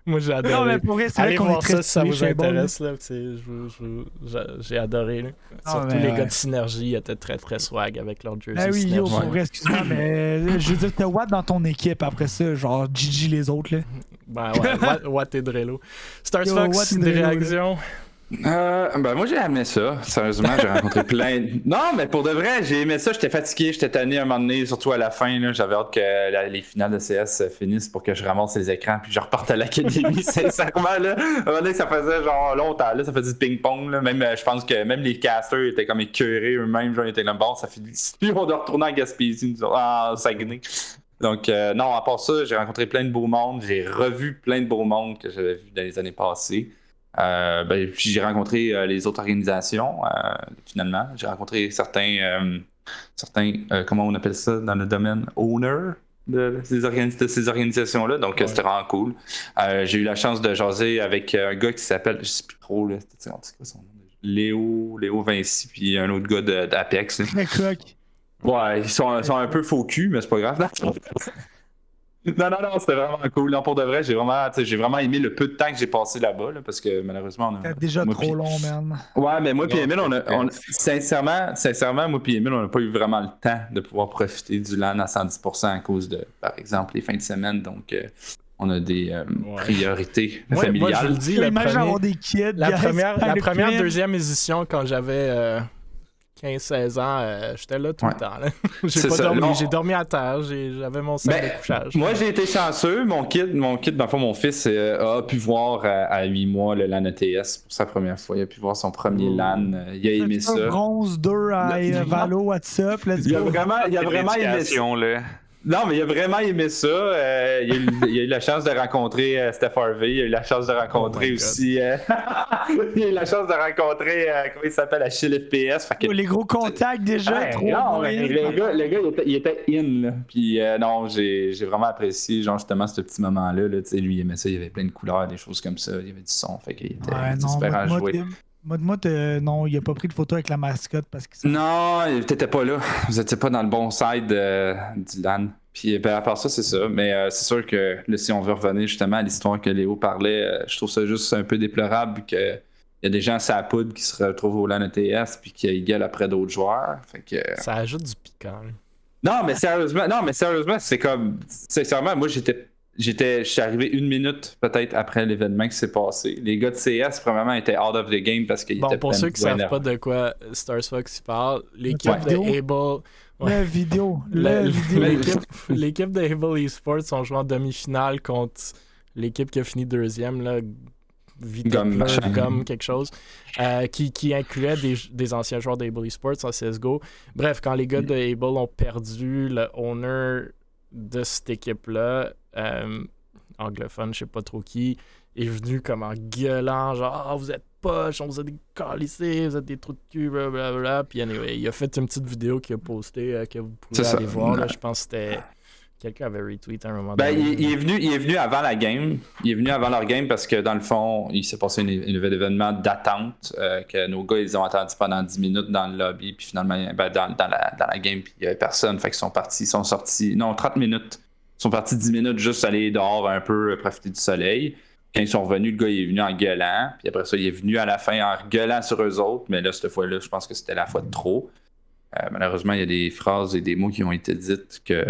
Moi, j'ai adoré. Non, mais pour vrai, c'est vrai Allez qu'on est voir très ça si ça vous stylé chez Ball, là. intéresse. Là, j'ai adoré. Là. Non, Surtout mais, les gars de Synergie étaient très très swag avec leur jersey. Ben oui, yo, Synergie. pour vrai, excuse-moi, mais je veux dire, t'as Watt dans ton équipe après ça, genre GG les autres, là. Ben ouais, Watt et Drello. Stars Yo, Fox, Watt et des Drello, réactions? Ben moi j'ai aimé ça, sérieusement, j'ai rencontré plein. Non, mais pour de vrai, j'ai aimé ça, j'étais fatigué, j'étais tanné un moment donné, surtout à la fin, là, j'avais hâte que les finales de CS finissent pour que je ramasse les écrans puis je reparte à l'académie, sincèrement là. À un moment donné, ça faisait genre longtemps, là, ça faisait du ping-pong, là. Même je pense que même les casters étaient comme écœurés eux-mêmes, genre ils étaient comme bon, ça fait du on doit retourner à Gaspésie, en Saguenay. Donc non, à part ça, j'ai rencontré plein de beaux mondes, j'ai revu plein de beaux mondes que j'avais vus dans les années passées. Puis j'ai rencontré les autres organisations, finalement. J'ai rencontré certains comment on appelle ça dans le domaine, owners de ces organisations-là. Donc, c'était vraiment cool. J'ai eu la chance de jaser avec un gars qui s'appelle, je sais plus trop, là, c'est quoi son nom? Léo Vinci, puis un autre gars d'Apex. Ouais, ils sont un peu faux cul, mais c'est pas grave. Non, c'était vraiment cool. Non, pour de vrai, j'ai vraiment aimé le peu de temps que j'ai passé là-bas, là, parce que malheureusement, on a. C'était déjà trop long, man. Ouais, mais moi et Emile, sincèrement, moi et Emile, on n'a pas eu vraiment le temps de pouvoir profiter du LAN à 110% à cause de, par exemple, les fins de semaine. Donc, on a des priorités familiales. Moi, je vous le dis, la première, deuxième édition, quand j'avais 15-16 ans, j'étais là tout le temps. Là. J'ai dormi à terre, j'avais mon sac de couchage. Moi, j'ai été chanceux. Mon fils a pu voir à 8 mois le LAN ETS pour sa première fois. Il a pu voir son premier LAN. Il a aimé ça. Bronze 2 à Valo, what's up? Il a vraiment aimé ça. Là. Non, mais il a vraiment aimé ça. Il a eu la chance de rencontrer Steph Harvey. Il a eu la chance de rencontrer aussi. Il a eu la chance de rencontrer, comment il s'appelle, Achille FPS. Les gros contacts déjà. Non, mais le gars, il était in. Là. Puis non, j'ai vraiment apprécié, genre, justement, ce petit moment-là. Là, lui, il aimait ça. Il y avait plein de couleurs, des choses comme ça. Il y avait du son. Fait qu'il était super à jouer. Moi, non, il a pas pris de photo avec la mascotte parce que. Non, t'étais pas là. Vous étiez pas dans le bon side du LAN. Puis à part ça, c'est ça. Mais c'est sûr que là, si on veut revenir justement à l'histoire que Léo parlait, je trouve ça juste un peu déplorable qu'il y a des gens à sa poudre qui se retrouvent au LAN ETS puis qui gueulent après d'autres joueurs. Fait que... Ça ajoute du piquant. Non, mais sérieusement, c'est comme. Sincèrement, moi, je suis arrivé 1 minute peut-être après l'événement qui s'est passé. Les gars de CS, premièrement, étaient out of the game parce qu'ils étaient pour ceux qui savent pas de quoi Stars Fox parle, l'équipe de Able... La vidéo. L'équipe de Able Esports ont joué en demi-finale contre l'équipe qui a fini deuxième, là, Gomme quelque chose, qui incluait des anciens joueurs d'Able Esports en CSGO. Bref, quand les gars de Able ont perdu, le owner de cette équipe-là, anglophone, je sais pas trop qui, est venu comme en gueulant, genre vous êtes poches, on vous a décalissés, vous êtes des trous de cul, blablabla. Puis anyway, il a fait une petite vidéo qu'il a postée que vous pouvez aller voir. Là, je pense que c'était. Quelqu'un avait retweet à un moment donné. Il est venu avant la game. Il est venu avant leur game parce que dans le fond, il s'est passé un événement d'attente que nos gars ils ont attendu pendant 10 minutes dans le lobby. Puis finalement, dans la game, puis il n'y avait personne. Fait qu'ils sont sortis. Non, 30 minutes. Ils sont partis 10 minutes juste aller dehors un peu, profiter du soleil. Quand ils sont revenus, le gars il est venu en gueulant. Puis après ça, il est venu à la fin en gueulant sur eux autres. Mais là, cette fois-là, je pense que c'était la fois de trop. Malheureusement, il y a des phrases et des mots qui ont été dites que,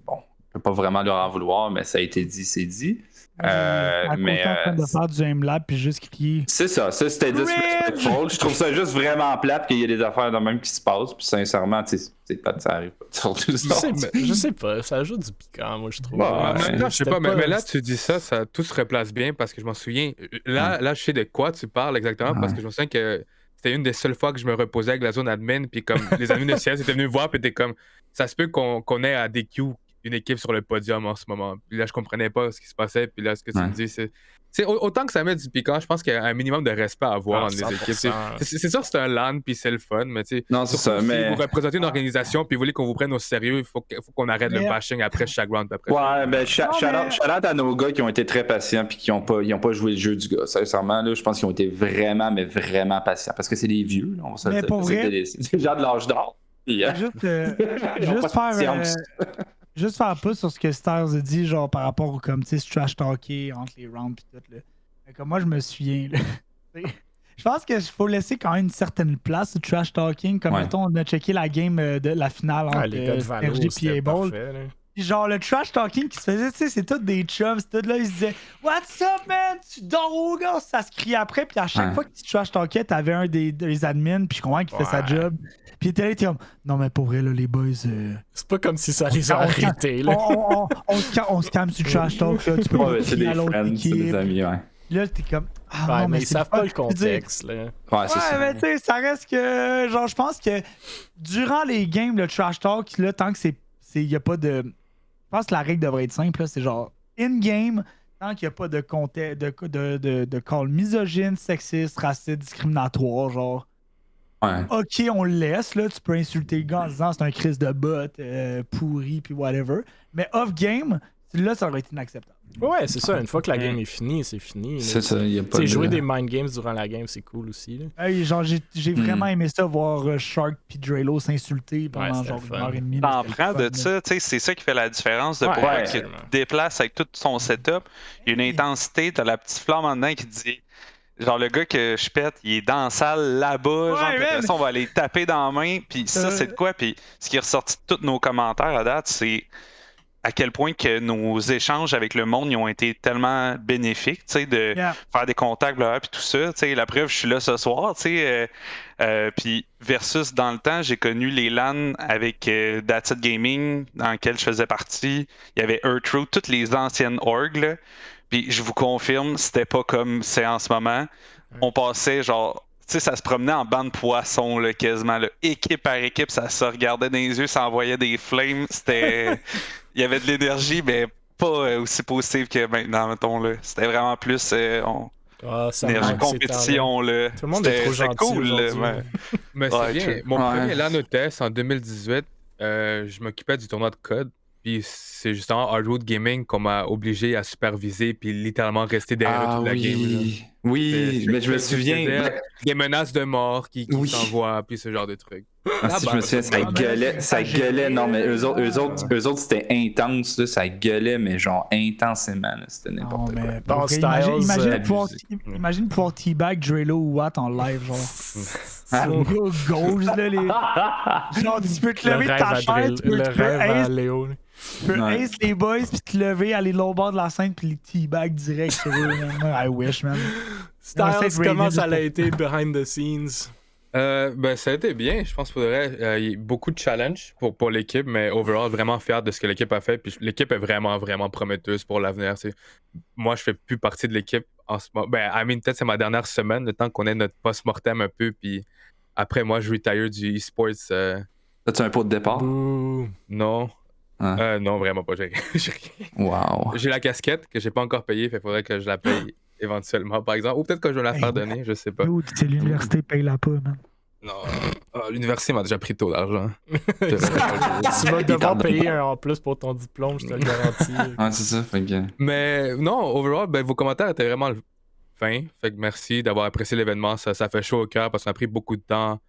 on ne peut pas vraiment leur en vouloir, mais ça a été dit, c'est dit. Mais en train de faire du aimlab puis juste crier. C'est ça c'était disrespectful. Je trouve ça juste vraiment plate qu'il y ait des affaires de même qui se passent. Puis sincèrement, c'est pas ça arrive pas. Je sais pas, ça ajoute du piquant, moi je trouve. Je sais pas, mais là tu dis ça tout se replace bien parce que je m'en souviens. Là, je sais de quoi tu parles exactement parce que je me souviens que c'était une des seules fois que je me reposais avec la zone admin, puis comme les admins de CS étaient venus me voir, puis étaient comme, ça se peut qu'on ait à DQ une équipe sur le podium en ce moment. Puis là, je comprenais pas ce qui se passait, puis là, ce que tu me dis, c'est autant que ça met du piquant, je pense qu'il y a un minimum de respect à avoir entre les équipes. C'est sûr que c'est un LAN, puis c'est le fun, mais tu sais, non, c'est ça, si mais... vous représentez une organisation, puis vous voulez qu'on vous prenne au sérieux, il faut qu'on arrête le bashing après chaque round. Ouais, ben, shout-out à nos gars qui ont été très patients, puis qui n'ont pas joué le jeu du gars. Sincèrement, là, je pense qu'ils ont été vraiment, mais vraiment patients, parce que c'est des vieux, là, on va se mais dire. Pour vrai, c'est des gens de l'âge d'or. Juste faire pouce sur ce que Stars a dit, genre par rapport au comme, tu sais, trash talker entre les rounds pis tout, là. Comme moi, je me souviens, là. Je pense qu'il faut laisser quand même une certaine place au trash talking. Comme, mettons, on a checké la game de la finale entre RG et Able. Puis genre, le trash talking qui se faisait, tu sais, c'est tout des chums, c'est tout là, ils se disaient « What's up, man? Tu dors au gars? » Ça se crie après, puis à chaque fois que tu trash talkais, t'avais un des admins, puis je comprends qu'il fait sa job. Puis il était là, il était comme « Non, mais pour vrai, là, les boys... C'est pas comme si ça les a arrêtés, là. On se calme sur le trash talk, là. Tu peux c'est des friends, c'est des amis, ouais. Là, t'es comme... Ah, non, mais ils savent pas le contexte, là. Ouais, c'est ça. Mais tu sais, ça reste que... Genre, je pense que durant les games, le trash talk, là, tant que il y a pas de... Je pense que la règle devrait être simple, c'est genre in-game, tant qu'il n'y a pas de call misogyne, sexiste, raciste, discriminatoire, genre. Ouais. Ok, on le laisse, là, tu peux insulter le gars en disant c'est un crise de bot, pourri, puis whatever. Mais off-game, là, ça aurait été inacceptable. Ouais, c'est ça. Une fois que la game est finie, c'est fini. C'est ça, il y a pas de... jouer des mind games durant la game, c'est cool aussi. Là. Hey, genre, j'ai vraiment aimé ça, voir Shark puis Drelo s'insulter pendant genre 1h30. T'en prends de ça, tu sais, c'est ça qui fait la différence de pourquoi il déplace avec tout son setup. Il y a une intensité, t'as la petite flamme en dedans qui dit... Genre, le gars que je pète, il est dans la salle là-bas, genre, puis après ça, on va aller taper dans la main, puis ça, c'est de quoi? Puis ce qui est ressorti de tous nos commentaires à date, c'est à quel point que nos échanges avec le monde ils ont été tellement bénéfiques, tu sais, de faire des contacts, puis tout ça. Tu sais, la preuve, je suis là ce soir, tu sais. Puis versus dans le temps, j'ai connu les LAN avec That's It Gaming, dans lequel je faisais partie. Il y avait Earthroot, toutes les anciennes orgs, là. Puis je vous confirme, c'était pas comme c'est en ce moment. On passait genre... Tu sais, ça se promenait en bande de poissons, là, quasiment. Là. Équipe par équipe, ça se regardait dans les yeux, ça envoyait des flames. C'était... Il y avait de l'énergie, mais pas aussi positive que maintenant, mettons. Là. C'était vraiment plus... énergie compétition, là. Tout le monde est trop gentil cool, là. Mais c'est bien. Mon premier LAN ETS en 2018, je m'occupais du tournoi de code. Puis c'est justement Hardwood Gaming qu'on m'a obligé à superviser puis littéralement rester derrière toute la game. Là. Oui, mais je me souviens... Des menaces de mort qui s'envoient, puis ce genre de trucs. Je me souviens, ça gueulait. Non, mais eux autres c'était intense, là, ça gueulait, mais genre intensément, là, c'était n'importe quoi. Imagine pouvoir teabag Drelo ou Watt en live, genre. Gauche, là, genre, tu peux te lever de ta chaise, tu peux ace les boys, puis te lever, aller de l'autre bord de la scène, puis les teabag direct sur eux, man. I wish, man. Styles, comment ça a été behind the scenes? Ben, ça a été bien, je pense qu'il faudrait. Il y a beaucoup de challenges pour l'équipe, mais overall, vraiment fier de ce que l'équipe a fait. Puis l'équipe est vraiment, vraiment prometteuse pour l'avenir. Moi, je fais plus partie de l'équipe en ce moment. Ben, peut-être c'est ma dernière semaine, le temps qu'on ait notre post-mortem un peu. Puis après, moi, je retire du e-sports. As-tu un pot de départ? Non. Non, vraiment pas. J'ai rien. Wow. J'ai la casquette que j'ai pas encore payée, il faudrait que je la paye éventuellement, par exemple. Ou peut-être que je vais la faire donner, je sais pas. C'est l'université, paye-la pas, man. Non, l'université m'a déjà pris tôt d'argent. Tu vas devoir payer en plus pour ton diplôme, je te le garantis. Ouais, c'est ça. Fait que... Mais non, overall, ben, vos commentaires étaient vraiment fins. Fait que merci d'avoir apprécié l'événement. Ça fait chaud au cœur parce qu'on a pris beaucoup de temps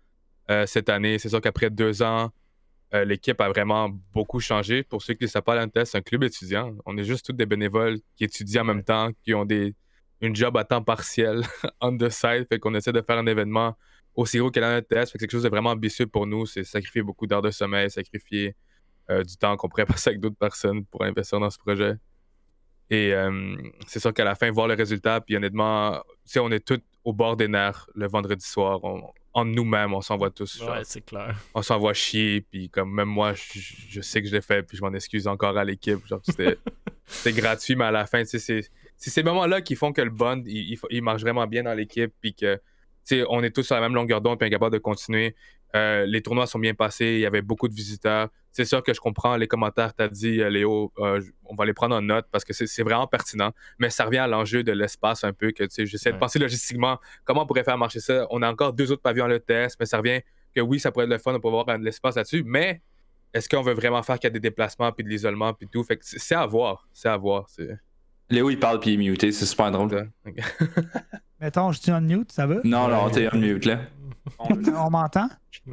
cette année. C'est sûr qu'après 2 ans, l'équipe a vraiment beaucoup changé. Pour ceux qui ne savent pas, l'ANTES, c'est un club étudiant. On est juste tous des bénévoles qui étudient en même temps, qui ont une job à temps partiel on the side. Fait qu'on essaie de faire un événement aussi gros que l'ANTES. Fait que c'est quelque chose de vraiment ambitieux pour nous. C'est sacrifier beaucoup d'heures de sommeil, sacrifier du temps qu'on pourrait passer avec d'autres personnes pour investir dans ce projet. Et c'est sûr qu'à la fin, voir le résultat, puis honnêtement, on est tous au bord des nerfs le vendredi soir. En nous-mêmes, on s'envoie tous. Genre, ouais, c'est clair. On s'envoie chier, puis comme même moi, je sais que je l'ai fait, puis je m'en excuse encore à l'équipe. Genre, c'était gratuit, mais à la fin, c'est ces moments-là qui font que le bond, il marche vraiment bien dans l'équipe, puis que on est tous sur la même longueur d'onde, puis on est capable de continuer. Les tournois sont bien passés, il y avait beaucoup de visiteurs. C'est sûr que je comprends les commentaires que tu as dit, Léo, on va les prendre en note parce que c'est vraiment pertinent, mais ça revient à l'enjeu de l'espace un peu, que j'essaie de penser logistiquement, comment on pourrait faire marcher ça. On a encore 2 autres pavillons à l'ETS, mais ça revient que oui, ça pourrait être le fun de pouvoir avoir de l'espace là-dessus, mais est-ce qu'on veut vraiment faire qu'il y a des déplacements, puis de l'isolement, puis tout? Fait que c'est à voir, Léo, il parle puis il est muté, c'est super drôle. Mettons, je suis en mute, ça va? Non, t'es en mute, là. On m'entend?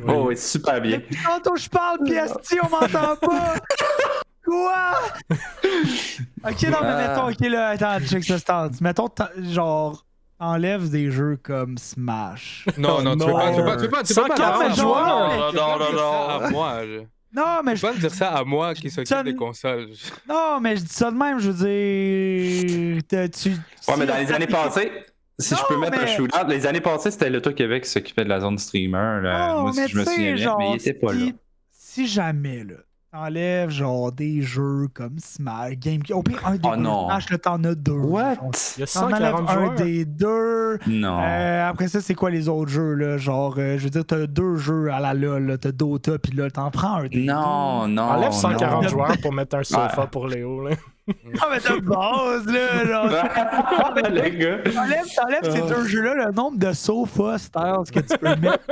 Oh, oui, super bien. Depuis tantôt, je parle, puis esti, on m'entend pas! Quoi? Ok, non, mais mettons, ok, là, attends, check ce stance. Mettons, genre, t'enlèves des jeux comme Smash. Non, tu peux pas dire ça à moi. Non, mais tu peux pas dire ça à moi qui s'occupe des consoles. Non, mais je dis ça de même, je veux dire. Ouais, mais dans les années passées, si je peux mettre un shootout, les années passées, c'était l'Auto-Québec qui s'occupait de la zone streamer. Là. Non, moi, si je me souviens bien, mais il était pas là. Si jamais, là, t'enlèves genre des jeux comme Smash, GameCube. Au pire, un des Smash, là, t'en as 2. What? Il y a 140 joueurs. Un des 2. Non. Après ça, c'est quoi les autres jeux, là? Genre, je veux dire, t'as 2 jeux à la LoL, là. T'as Dota, puis là, t'en prends un des 2. Non. Enlève 140 joueurs pour mettre un sofa pour Léo, là. Ah, mais de base, là, genre. Les gars. T'enlèves ces 2 jeux-là, le nombre de sofas stars que tu peux mettre.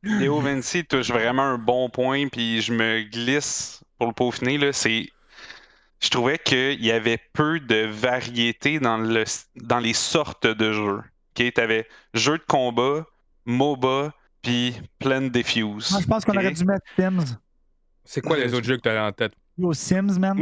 Léo Vinci touche vraiment un bon point, puis je me glisse pour le peaufiner, là, je trouvais qu'il y avait peu de variété dans les sortes de jeux. Okay? T'avais jeux de combat, MOBA, puis plein de Diffuse. Moi, je pense qu'on aurait dû mettre Sims. C'est quoi les autres jeux que tu as en tête? Yo, Sims, man.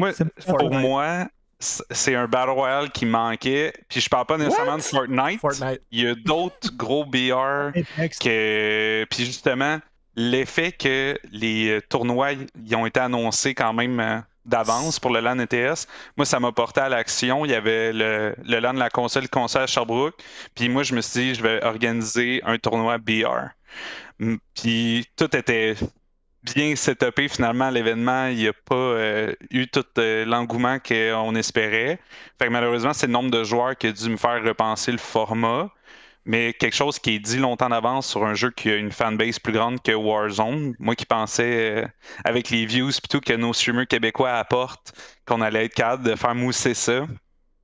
Pour moi, c'est un Battle Royale qui manquait. Puis je parle pas nécessairement de Fortnite. Il y a d'autres gros BR que... Puis justement, l'effet que les tournois ils ont été annoncés quand même d'avance pour le LAN ETS, moi, ça m'a porté à l'action. Il y avait le LAN de la console à Sherbrooke. Puis moi, je me suis dit, je vais organiser un tournoi BR. Puis tout était bien setupé finalement à l'événement. Il n'y a pas eu tout l'engouement qu'on espérait. Fait que malheureusement, c'est le nombre de joueurs qui a dû me faire repenser le format. Mais quelque chose qui est dit longtemps d'avance sur un jeu qui a une fanbase plus grande que Warzone. Moi qui pensais, avec les views et tout que nos streamers québécois apportent, qu'on allait être capable de faire mousser ça.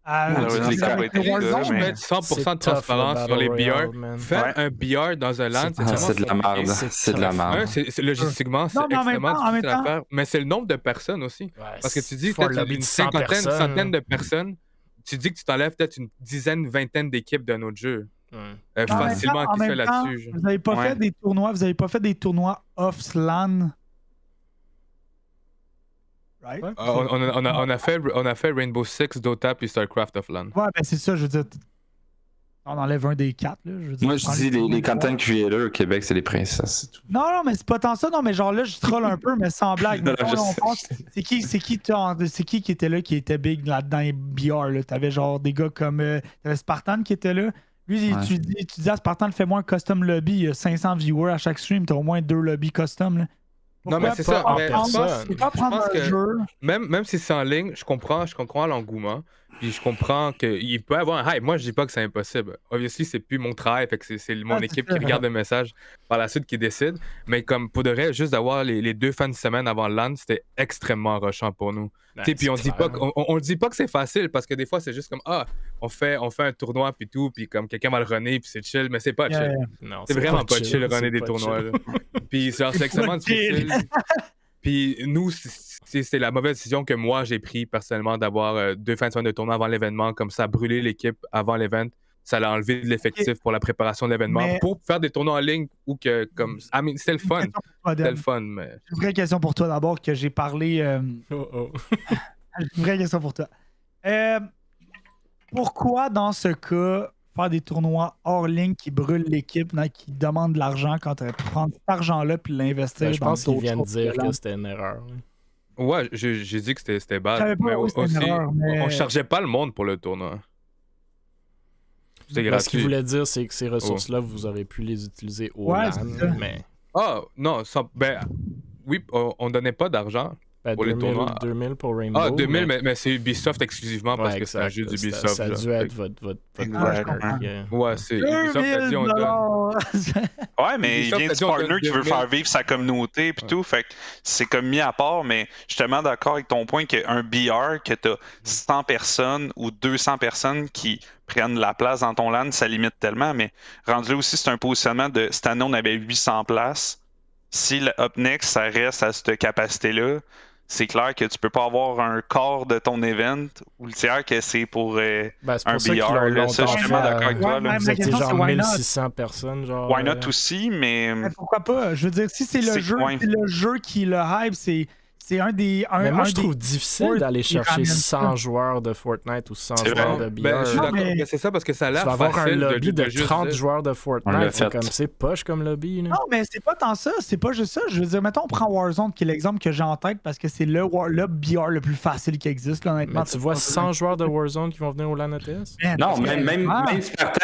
Je vais mettre 100% de transparence sur les BR. Faire un BR dans un LAN, c'est de la merde. C'est de la merde. Logistiquement, c'est extrêmement difficile à faire. Mais c'est le nombre de personnes aussi. Parce que tu dis peut-être une centaine de personnes. Tu dis que tu t'enlèves peut-être une dizaine, vingtaine d'équipes d'un autre jeu. Facilement qui se fait là-dessus. Vous n'avez pas fait des tournois off-LAN. Right? On a fait Rainbow Six, Dota puis StarCraft offline. Ouais, ben c'est ça, je veux dire. On enlève un des 4. Là, je veux dire, moi, je dis les content creators au Québec, c'est les princesses. C'est tout. Non, mais c'est pas tant ça. Non, mais genre là, je troll un peu, mais sans blague. C'est qui était là, qui était big là-dedans, les BR? T'avais genre des gars comme. T'avais Spartan qui était là. Lui, tu dis à Spartan, fais-moi un custom lobby. Il y a 500 viewers à chaque stream. T'as au moins 2 lobbies custom. Là. Non, mais c'est ça. Jeu. Même si c'est en ligne, je comprends l'engouement. Puis je comprends qu'il peut y avoir un hype. Moi, je dis pas que c'est impossible. Obviously, c'est plus mon travail. Fait que c'est mon équipe qui regarde le message par la suite qui décide. Mais comme pour de vrai, juste d'avoir les 2 fins de semaine avant le LAN, c'était extrêmement rushant pour nous. Puis on dit pas que c'est facile parce que des fois, c'est juste comme on fait un tournoi puis tout. Puis comme quelqu'un va le runner puis c'est chill. Mais c'est pas chill. Non, c'est vraiment pas chill le runner des tournois. Puis c'est extrêmement difficile. Puis nous, c'est la mauvaise décision que moi j'ai pris personnellement d'avoir 2 fins de semaine de tournoi avant l'événement, comme ça, brûler l'équipe avant l'événement. Ça l'a enlevé de l'effectif pour la préparation de l'événement, pour faire des tournois en ligne ou que, comme. C'était le fun. C'était le fun, mais. Une vraie question pour toi d'abord, que j'ai parlé. Une vraie question pour toi. Pourquoi, dans ce cas, faire des tournois hors ligne qui brûlent l'équipe, qui demandent de l'argent quand tu aurais pu prendre cet argent-là puis l'investir je pense qu'il vient de dire que c'était une erreur. Ouais, j'ai dit que c'était bad. Mais aussi, on chargeait pas le monde pour le tournoi. C'était gratuit. Ce qu'il voulait dire, c'est que ces ressources-là, vous aurez pu les utiliser au LAN. Mais... non, oui, on donnait pas d'argent. pour les tournois. 2000 pour Rainbow. Ah, 2000, mais c'est Ubisoft exclusivement parce Ouais, que c'est un jeu exact. d'Ubisoft. Ça a dû être votre partner. Ouais, c'est Ubisoft a dit on donne. Ouais, mais Ubisoft il vient a du dit on partner donne qui veut 2000. faire vivre sa communauté puis tout. Fait que c'est comme mis à part, mais je suis tellement d'accord avec ton point qu'un BR, que t'as 100 personnes ou 200 personnes qui prennent la place dans ton LAN, ça limite tellement. Mais rendu là aussi, c'est un positionnement de cette année, on avait 800 places. Si le Up Next, ça reste à cette capacité-là, c'est clair que tu peux pas avoir un quart de ton event ou le tiers que c'est pour C'est un pour ça qu'ils BR. l'ont Là, ça, je longtemps suis fait. vraiment d'accord avec toi. Là. Ouais, Vous ma étiez question, genre c'est why not? 1600 personnes, genre. Why not aussi, mais. Mais pourquoi pas? Je veux dire, si c'est le C'est- jeu, ouais. c'est le jeu qui le hype, c'est un des. Mais moi, un je des trouve difficile sports d'aller qui chercher ramène 100 ça. joueurs de Fortnite ou 100 C'est joueurs vrai. de BR. Ben, je suis Non, d'accord, mais- mais c'est ça parce que ça a Tu l'air vas avoir un facile lobby de juste 30 dire- joueurs de On l'a Fortnite. C'est fait. comme c'est poche comme lobby. Là. Non, mais c'est pas tant ça. C'est pas juste ça. Je veux dire, mettons, on prend Warzone, qui est l'exemple que j'ai en tête parce que c'est le BR le plus facile qui existe, là, honnêtement. Mais tu vois 100 joueurs de Warzone qui vont venir au LAN ETS? Non,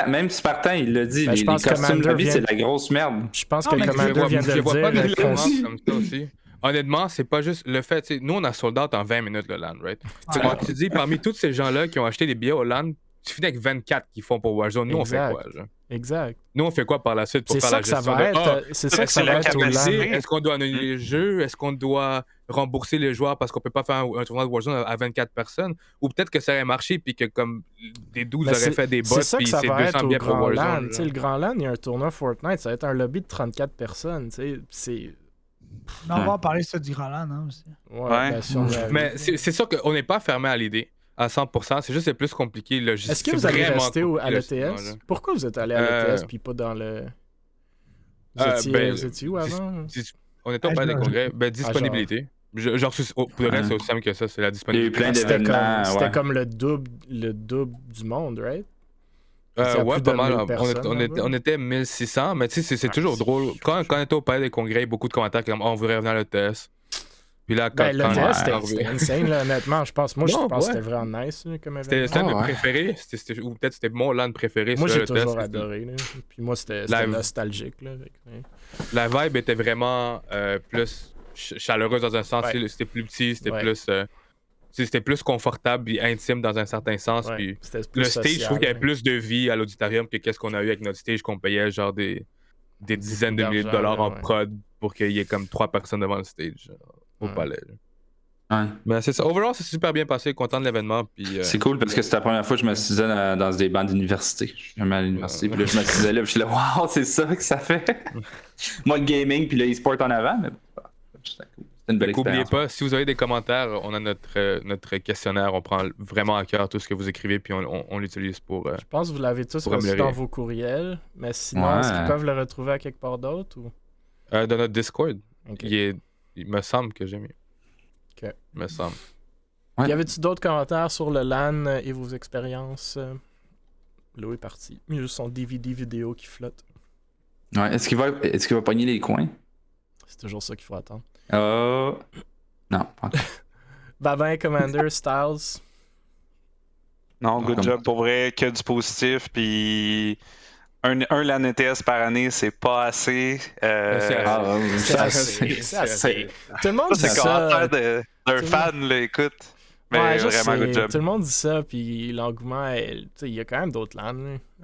même Spartan, il l'a dit. Ben, je les pense que costumes Commander lobby, vient- c'est de la grosse merde. Je pense Non, que mais Commander vient de je le vois pas dire. exactement comme ça aussi. Honnêtement, c'est pas juste le fait. Nous, on a sold out en 20 minutes le LAN, right? Quand tu dis, parmi tous ces gens-là qui ont acheté des billets au LAN, tu finis avec 24 qui font pour Warzone. Nous, on fait Exact. quoi, genre? Exact. Nous, on fait quoi par la suite pour C'est faire ça la que ça gestion va de... être. C'est ça que ça c'est va la être au LAN. capacité. Est-ce qu'on doit annuler les jeux? Est-ce qu'on doit rembourser les joueurs parce qu'on peut pas faire un tournoi de Warzone à 24 personnes? Ou peut-être que ça aurait marché puis que comme des 12 Mais auraient fait des bots c'est ça que puis ça c'est va 200 être au billets pour Grand LAN. Warzone. Tu sais, le Grand LAN, il y a un tournoi Fortnite. Ça va être un lobby de 34 personnes. Tu sais, c'est... Non, on va en parler ça du Roland, non? Aussi. Ouais, Ouais. ben, si on y arrive. Mais c'est sûr qu'on n'est pas fermé à l'idée à 100%. C'est juste c'est plus compliqué. Est-ce que vous allez rester à l'ETS? Pourquoi vous êtes allé à l'ETS puis pas dans le... Vous étiez où avant? On était au palais des congrès. Ben, disponibilité. Genre, pour le reste, c'est aussi simple que ça. C'est la Il y a disponibilité. eu plein C'était d'événements. comme, c'était Ouais. comme le double du monde, right? C'est à Ouais, plus pas de mal. 1000 personnes, On était 1600, mais tu sais, c'est toujours drôle. Quand on était au palais des congrès, il y a beaucoup de commentaires comme on voudrait revenir à l'ETS. Puis là, quand. Ben, le test, c'était insane, là, honnêtement. Je pense que c'était vraiment nice là, comme événement. C'était un de mes préférés. Ou peut-être c'était mon LAN préféré. Moi, sur j'ai le test. toujours adoré. Là. Puis moi, c'était nostalgique. Là, La vibe était vraiment plus chaleureuse dans un sens. Ouais. C'était plus petit, c'était Ouais. plus. C'était plus confortable et intime dans un certain sens. Ouais, Puis c'était plus le stage, je trouve qu'il y avait social, plus de vie à l'auditorium que qu'est-ce qu'on a eu avec notre stage qu'on payait genre des dizaines de milliers de dollars en ouais. prod pour qu'il y ait comme 3 personnes devant le stage au Ouais. palais. Ouais. Mais c'est ça. Overall, c'est super bien passé. Content de l'événement. Puis, C'est cool parce que c'était la première fois que je m'assisais dans des bancs d'université. Je suis jamais à l'université, puis là, je m'assisais là, puis je suis là, waouh, c'est ça que ça fait. Moi, le gaming, puis le e-sport en avant, mais c'était cool. C'était une belle N'oubliez expérience. pas, si vous avez des commentaires, on a notre questionnaire. On prend vraiment à cœur tout ce que vous écrivez, puis on l'utilise pour. Je pense que vous l'avez tous Pour reçu améliorer. dans vos courriels. Mais sinon, Ouais. est-ce qu'ils peuvent le retrouver à quelque part d'autre? Ou... Dans notre Discord. Ok. Il me semble que j'ai mis. Ok. Il me semble. Ouais. Y avait-tu d'autres commentaires sur le LAN et vos expériences? L'eau est parti. Il y a juste son DVD vidéo qui flotte. Ouais, est-ce qu'il va pogner les coins? C'est toujours ça qu'il faut attendre. Oh. Non, pas encore. Babin, Commander, Styles. Non, good Comme- job pour vrai, que du positif. Puis un LAN ETS par année, c'est pas assez. C'est assez. Ah, ouais, C'est assez, c'est assez. Tout le monde Ça, dit c'est ça. commentaire d'un Tout le fan, là, écoute. Mais Ouais, je vraiment, sais. good job. Tout le monde dit ça, puis l'engouement, tu sais, il y a quand même d'autres LAN.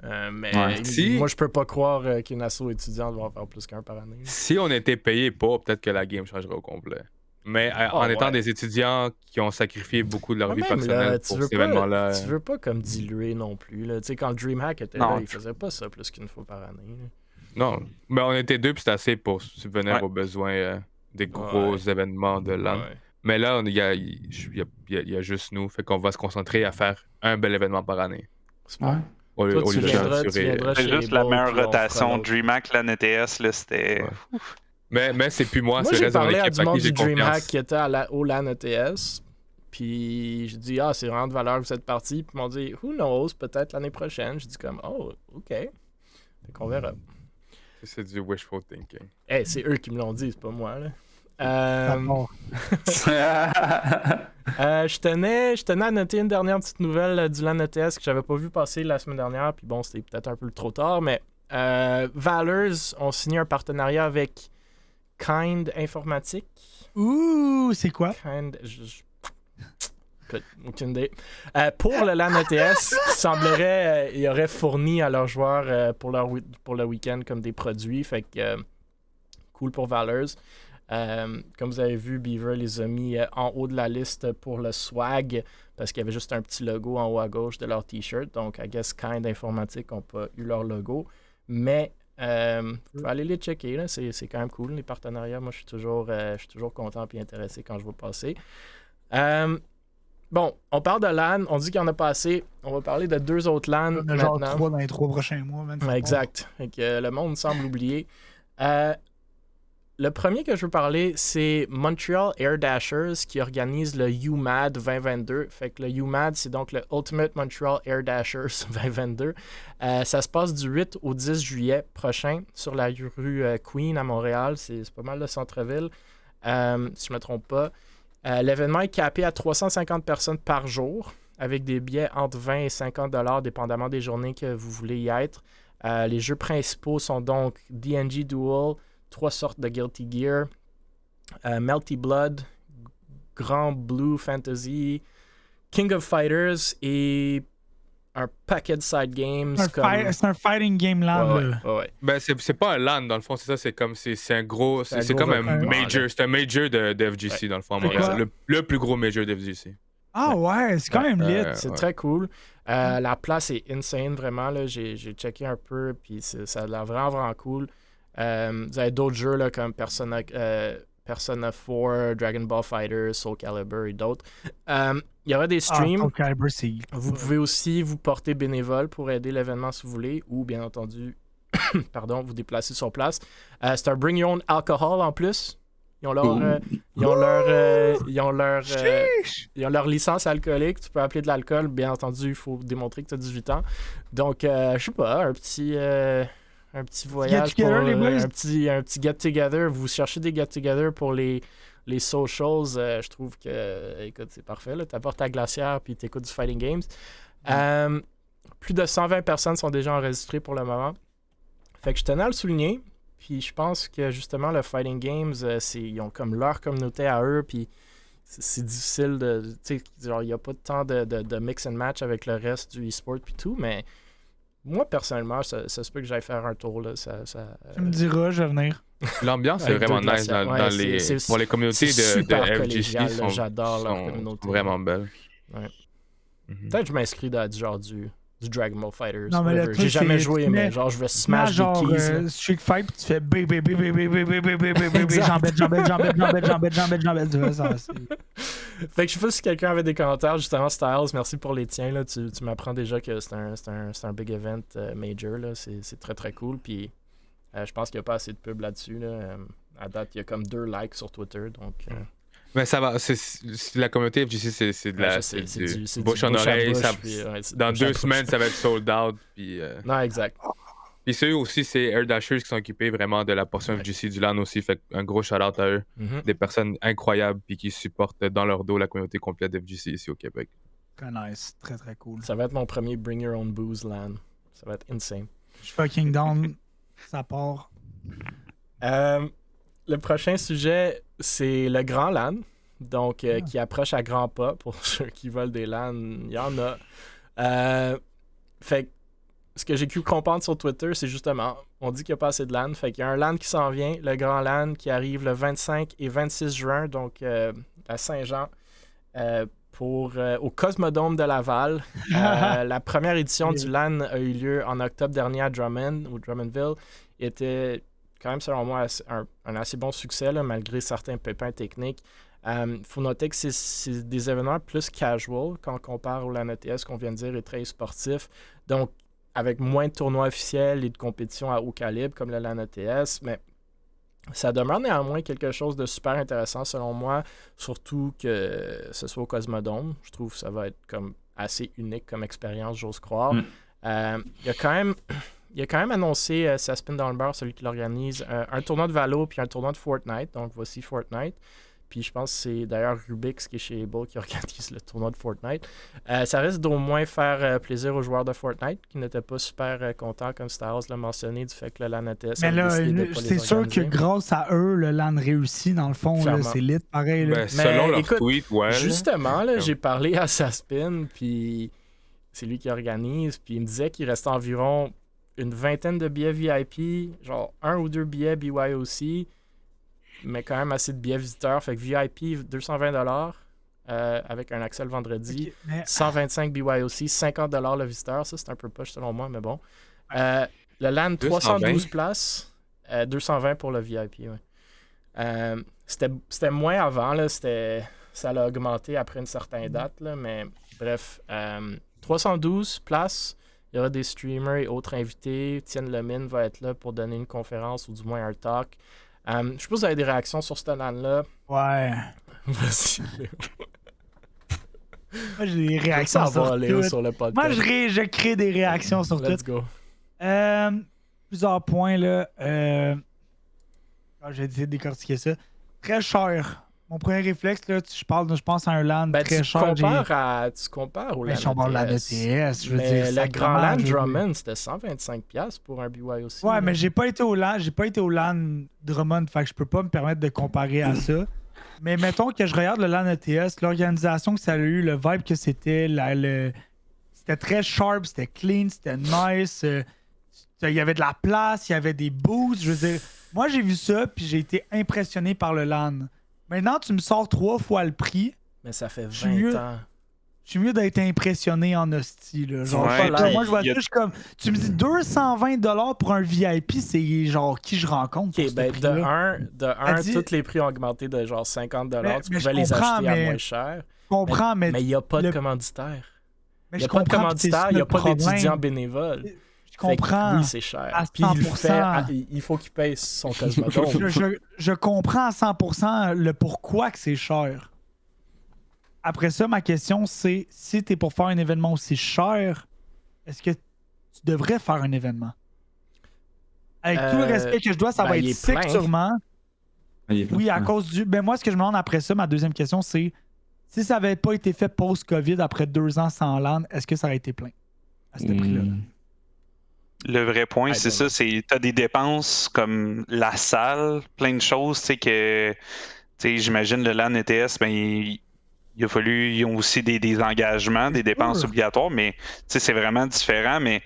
Là. Mais Ouais. Si- moi, je peux pas croire qu'une asso étudiante va en faire plus qu'un par année. Si on était payé pas, peut-être que la game changerait au complet. Mais en ouais. étant des étudiants qui ont sacrifié beaucoup de leur vie Même, là, personnelle pour cet événement-là. tu veux pas comme diluer non plus. Là. Tu sais, quand le DreamHack était Non. là, il faisait pas ça plus qu'une fois par année. là. Non, mais on était deux, puis c'était assez pour subvenir Ouais. aux besoins des gros événements de LAN. Ouais. Mais là, il y a juste nous, fait qu'on va se concentrer à faire un bel événement par année. C'est bon. Ouais. Au lieu Toi, au tu lieu de viendras censurer. chez C'est juste la Able, meilleure puis on fera rotation. l'autre. DreamHack, LAN ETS, là, c'était. Ouais. Mais c'est plus moi, Moi, c'est le j'ai reste de mon parlé à équipe du à monde qui j'ai du DreamHack confiance. qui était au LAN ETS. Puis j'ai dit, c'est vraiment de valeur que vous êtes parti. Puis ils m'ont dit, who knows, peut-être l'année prochaine. J'ai dit comme, oh, ok. Fait qu'on verra. C'est du wishful thinking. Hey, c'est eux qui me l'ont dit, c'est pas moi. Là. Ça part. Je tenais à noter une dernière petite nouvelle du LAN ETS que j'avais pas vu passer la semaine dernière. Puis bon, c'était peut-être un peu trop tard, mais Valors ont signé un partenariat avec Kind Informatique. Ouh, c'est quoi? Aucune idée. Pour le LAN ETS, il semblerait ils auraient fourni à leurs joueurs pour le week-end comme des produits. Fait que cool pour Valors. Comme vous avez vu, Beaver les a mis en haut de la liste pour le swag parce qu'il y avait juste un petit logo en haut à gauche de leur t-shirt. Donc, I guess Kind Informatique n'ont pas eu leur logo. Mais vous pouvez aller les checker. Là. C'est quand même cool, les partenariats. Moi, je suis toujours content et intéressé quand je vois passer. Bon, on parle de LAN. On dit qu'il y en a pas assez. On va parler de 2 autres LAN On a genre maintenant. 3 dans les 3 prochains mois. Man, Ouais, exact. Fait que, le monde semble oublier. Le premier que je veux parler, c'est Montreal Air Dashers qui organise le UMAD 2022. Fait que le UMAD, c'est donc le Ultimate Montreal Air Dashers 2022. Ça se passe du 8 au 10 juillet prochain sur la rue Queen à Montréal. C'est pas mal le centre-ville, si je ne me trompe pas. L'événement est capé à 350 personnes par jour avec des billets entre 20 et 50 $, dépendamment des journées que vous voulez y être. Les jeux principaux sont donc D&G Duel, 3 sortes de Guilty Gear, Melty Blood, Grand Blue Fantasy, King of Fighters et un paquet de side games. C'est un fighting game LAN. Ouais. Ben, c'est pas un LAN, dans le fond, c'est ça, c'est comme, c'est un gros, c'est comme un major, c'est un major de FGC, dans le fond, à Montréal. Le plus gros major de FGC. Ah ouais, c'est quand même lit. C'est très cool. La place est insane, vraiment. Là. J'ai checké un peu, puis ça a l'air vraiment, vraiment cool. Vous avez d'autres jeux là, comme Persona 4, Dragon Ball FighterZ, Soul Calibur et d'autres. Il y aura des streams. Soul Calibur, vous pouvez aussi vous porter bénévole pour aider l'événement si vous voulez, ou bien entendu, vous déplacer sur place. C'est un Bring Your Own Alcohol en plus. Ils ont leur licence alcoolique. Tu peux appeler de l'alcool. Bien entendu, il faut démontrer que tu as 18 ans. Donc, je sais pas, un petit voyage, pour, un petit get-together. Vous cherchez des get-together pour les socials. Je trouve que, écoute, c'est parfait. Tu apportes ta glacière puis tu écoutes du Fighting Games. Plus de 120 personnes sont déjà enregistrées pour le moment. Fait que je tenais à le souligner. Puis je pense que justement, le Fighting Games, ils ont comme leur communauté à eux. Puis c'est difficile de. Tu sais, genre, il n'y a pas de temps de mix and match avec le reste du e-sport puis tout. Mais moi, personnellement, ça se peut que j'aille faire un tour. Là, tu me diras, je vais venir. L'ambiance est vraiment nice pour les communautés de FGC. J'adore leur communauté. Vraiment belle. Ouais. Peut-être que je m'inscris dans du Dragon Ball FighterZ. Non, mais j'ai jamais joué, mais genre, je vais smash des keys. Street Fight, puis tu fais jambette. Fait que je sais pas si quelqu'un avait des commentaires, justement, Styles, merci pour les tiens. Là. Tu m'apprends déjà que c'est un big event major. Là. C'est très très cool. Puis je pense qu'il n'y a pas assez de pub là-dessus. Là. À date, il y a comme 2 likes sur Twitter. Donc. Mais ça va, la communauté FGC, c'est de la c'est bouche en oreille. Dans 2 semaines, ça va être sold out. Puis, non, exact. Puis ceux aussi, c'est Air Dashers qui sont occupés vraiment de la portion FGC du LAN aussi. Fait un gros shout-out à eux. Des personnes incroyables puis qui supportent dans leur dos la communauté complète FGC ici au Québec. Très nice, très très cool. Ça va être mon premier Bring Your Own Booze LAN. Ça va être insane. Je suis fucking down. Ça part. Le prochain sujet, c'est le Grand LAN, donc qui approche à grands pas. Pour ceux qui veulent des LAN, il y en a. Fait que ce que j'ai pu comprendre sur Twitter, c'est justement, on dit qu'il n'y a pas assez de LAN. Fait qu'il y a un LAN qui s'en vient, le Grand LAN, qui arrive le 25 et 26 juin, donc à Saint-Jean, au Cosmodome de Laval. La première édition du LAN a eu lieu en octobre dernier à Drummondville. Il était quand même, selon moi, un assez bon succès, là, malgré certains pépins techniques. Il faut noter que c'est des événements plus casual quand on compare au LAN ETS, qu'on vient de dire, est très sportif. Donc, avec moins de tournois officiels et de compétitions à haut calibre, comme le LAN ETS, mais ça demeure néanmoins quelque chose de super intéressant, selon moi, surtout que ce soit au Cosmodome. Je trouve que ça va être comme assez unique comme expérience, j'ose croire. Il a quand même annoncé, Saspin dans le beurre, celui qui l'organise, un tournoi de Valo puis un tournoi de Fortnite. Donc, voici Fortnite. puis je pense que c'est d'ailleurs Rubix qui est chez Able qui organise le tournoi de Fortnite. Ça risque d'au moins faire plaisir aux joueurs de Fortnite qui n'étaient pas super contents, comme Star Wars l'a mentionné, du fait que le LAN ETS mais là, c'est sûr que grâce à eux, le LAN réussit, dans le fond. Là, c'est lit, pareil. Là. Ben, selon leur tweet, ouais. Justement, là, j'ai parlé à Saspin, puis c'est lui qui organise, puis il me disait qu'il restait environ une vingtaine de billets VIP, genre 1 ou 2 billets BYOC, mais quand même assez de billets visiteurs. Fait que VIP, 220$ avec un accès le vendredi. Okay, mais... 125 BYOC, 50$ le visiteur. Ça, c'est un peu poche selon moi, mais bon. Le LAN, 312 places, 220 pour le VIP. Ouais. C'était moins avant, là, ça l'a augmenté après une certaine date, là, mais bref. 312 places. Il y aura des streamers et autres invités. Tienne Lemine va être là pour donner une conférence ou du moins un talk. Je sais pas si vous avez des réactions sur ce LAN-là. Ouais. Vas-y, Léo. Moi, j'ai des réactions sur Léo, tout. sur le podcast. Moi, je crée des réactions sur tout. Let's go. Plusieurs points, là. J'ai essayé de décortiquer ça. Très cher. Mon premier réflexe, là, je pense à un LAN très cher. Tu compares au LAN ETS. Je parle de LAN ETS. Je veux dire, le grand LAN Drummond, c'était 125$ pour un BYOC. Ouais, mais j'ai pas été au LAN Drummond, fait que je peux pas me permettre de comparer à ça. Mais mettons que je regarde le LAN ETS, l'organisation que ça a eu, le vibe que c'était, c'était très sharp, c'était clean, c'était nice. Il y avait de la place, il y avait des boosts. Je veux dire, moi j'ai vu ça, puis j'ai été impressionné par le LAN. Maintenant, tu me sors 3 fois le prix. Mais ça fait 20 ans. Je suis mieux d'être impressionné en hostie. Là. Genre, moi, je vois ça, je suis comme... Tu me dis 220$ pour un VIP, c'est genre qui je rencontre. Ok, ben de un, tous les prix ont augmenté de genre 50$. Tu pouvais les acheter à moins cher. Je comprends, mais il n'y a pas de commanditaire. Il n'y a pas de commanditaire, il n'y a pas d'étudiants bénévoles. Je comprends. Oui, c'est cher. À 100%. Puis il faut qu'il paye son Cosmodome. je comprends à 100% le pourquoi que c'est cher. Après ça, ma question, c'est si tu es pour faire un événement aussi cher, est-ce que tu devrais faire un événement? Avec tout le respect que je dois, ça va être sick sûrement. Oui, à cause du... Ben moi, ce que je me demande après ça, ma deuxième question, c'est si ça n'avait pas été fait post-COVID après 2 ans sans LAN, est-ce que ça aurait été plein à ce prix-là? Le vrai point, c'est ça, c'est t'as des dépenses comme la salle, plein de choses, tu sais que j'imagine le LAN ETS, ben il a fallu, ils ont aussi des engagements, des dépenses obligatoires, mais c'est vraiment différent, mais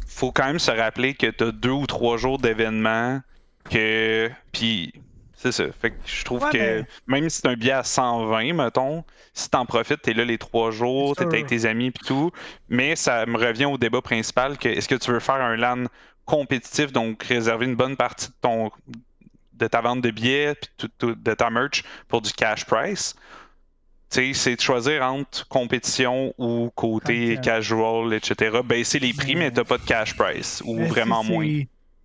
faut quand même se rappeler que t'as 2 ou 3 jours d'événements puis c'est ça. Fait que je trouve que même si c'est un billet à 120, mettons, si t'en profites, t'es là les 3 jours, t'es avec tes amis pis tout, mais ça me revient au débat principal que est-ce que tu veux faire un LAN compétitif, donc réserver une bonne partie de ta vente de billets puis de ta merch pour du cash price? C'est de choisir entre compétition ou côté casual, etc. Baisser les prix, mais t'as pas de cash price ou vraiment moins.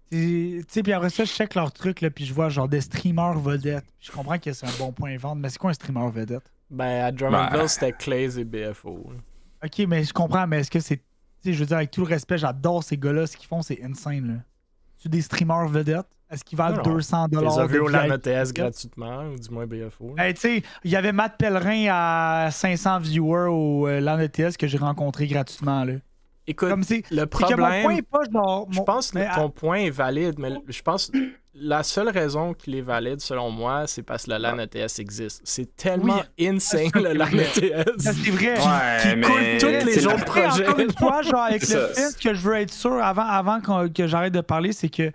Puis après ça, je check leur truc, là, puis je vois genre des streamers vedettes. Je comprends que c'est un bon point de vente, mais c'est quoi un streamer vedette? Ben, à Drummondville, c'était Claze et BFO. Ok, mais je comprends, mais est-ce que c'est... je veux dire, avec tout le respect, j'adore ces gars-là, ce qu'ils font, c'est insane, là. C'est des streamers vedettes? Est-ce qu'ils valent 200$? Tu les as vus au LAN ETS gratuitement, ou du moins BFO? Ben, tu sais, il y avait Matt Pellerin à 500 viewers au LAN ETS que j'ai rencontré gratuitement, là. Écoute, le problème, je pense que ton point est valide, mais je pense que la seule raison qu'il est valide, selon moi, c'est parce que le LAN ETS existe. C'est tellement insane, le LAN ETS. C'est vrai. Qui coule tous les autres projets. Encore une fois, genre, avec le fait que je veux être sûr, avant que j'arrête de parler, c'est que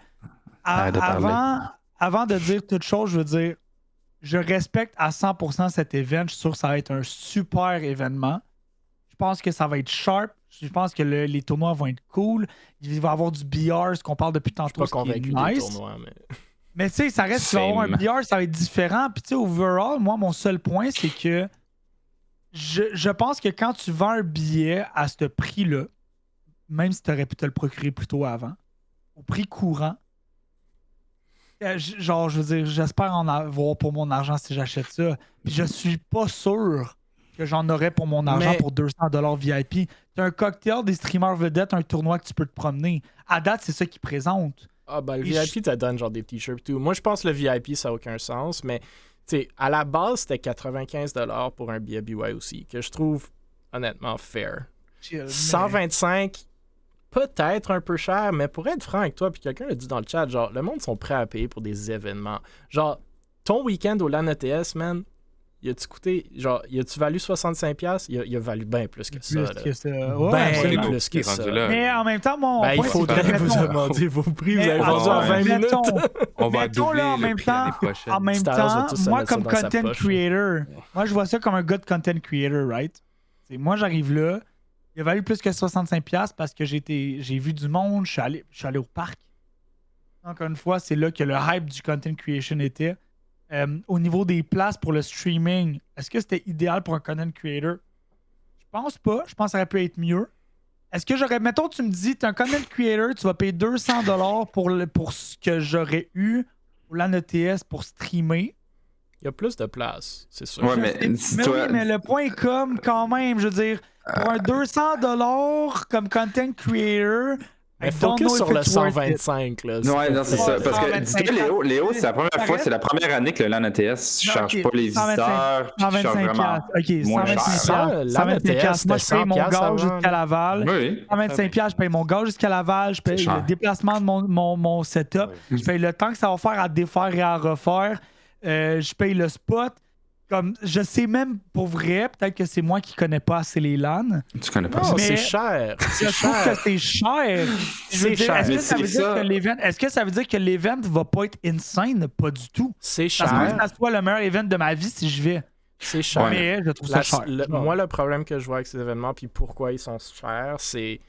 avant de dire toute chose, je veux dire, je respecte à 100% cet événement. Je suis sûr que ça va être un super événement. Je pense que ça va être sharp. Je pense que les tournois vont être cool. Il va y avoir du BR, ce qu'on parle depuis tantôt. Je suis pas convaincu des tournois, mais tu sais, ça reste qu'il va y avoir un BR, ça va être différent. Puis tu sais, overall, moi, mon seul point, c'est que je pense que quand tu vends un billet à ce prix-là, même si tu aurais pu te le procurer plus tôt avant, au prix courant, genre, je veux dire, j'espère en avoir pour mon argent si j'achète ça. Puis je suis pas sûr que j'en aurais pour mon argent pour 200$ VIP. T'as un cocktail, des streamers vedettes, un tournoi que tu peux te promener. À date, c'est ça qu'ils présentent. Ah, ben le VIP, ça donne genre des t-shirts et tout. Moi, je pense que le VIP, ça n'a aucun sens, mais sais, à la base, c'était 95$ pour un billet BYOC, que je trouve honnêtement fair. 125, peut-être un peu cher, mais pour être franc avec toi, puis quelqu'un l'a dit dans le chat, genre, le monde sont prêts à payer pour des événements. Genre, ton week-end au LAN ETS, man, il a-tu coûté, genre, il a-tu valu 65$? Il a valu bien plus que ça. Plus que ça. Ouais, Ben absolument. plus que ça. Mais en même temps, mon Ben, il point, faudrait c'est que, vous mettons, demander vos prix, vous mais avez vendu en 20 minutes. On va mettons, doubler là, en le même prix temps, l'année prochaine. en même Star Wars va temps, tous se moi, mettre ça comme dans sa content poche. creator, moi, je vois ça comme un gars de content creator, right? T'sais, moi, j'arrive là, il a valu plus que 65$ parce que j'ai vu du monde, je suis allé au parc. Encore une fois, c'est là que le hype du content creation était. Au niveau des places pour le streaming, est-ce que c'était idéal pour un content creator? Je pense pas. Je pense que ça aurait pu être mieux. Est-ce que j'aurais... Mettons, tu me dis, t'es un content creator, tu vas payer 200$ pour ce que j'aurais eu au LAN ETS pour streamer. Il y a plus de place, c'est sûr. Ouais, mais si toi. Oui, mais le point est comme, quand même, je veux dire, pour un 200$ comme content creator... Mais I don't focus know sur if le it's worth it. 125, là. Ouais, non, c'est ça. Parce que, 125, dis-toi, Léo, c'est la première fois, c'est la première année que le LAN ETS ne charge ok, pas les 125, visiteurs. Puis charge 125$. vraiment Ok, moins 125$. cher. La 125$. Moi, je paye mon 100$ gage avant. jusqu'à Laval. Oui. 125$, je paye mon gage jusqu'à Laval. Je paye C'est cher. le déplacement de mon setup. Je paye le temps que ça va faire à défaire et à refaire. Je paye le spot. Comme, je sais même pour vrai, peut-être que c'est moi qui connais pas assez les LAN. Tu connais pas Non, ça. Mais- c'est cher. Je C'est trouve que cher. c'est cher. Je veux C'est dire, cher. Est-ce Mais que ça veut c'est dire ça. que l'event, est-ce que ça veut dire que l'event va pas être insane? Pas du tout. C'est Ça se peut cher. que ça soit le meilleur event de ma vie si je vais. C'est cher. Mais je trouve ça cher. Moi, le problème que je vois avec ces événements, puis pourquoi ils sont chers, c'est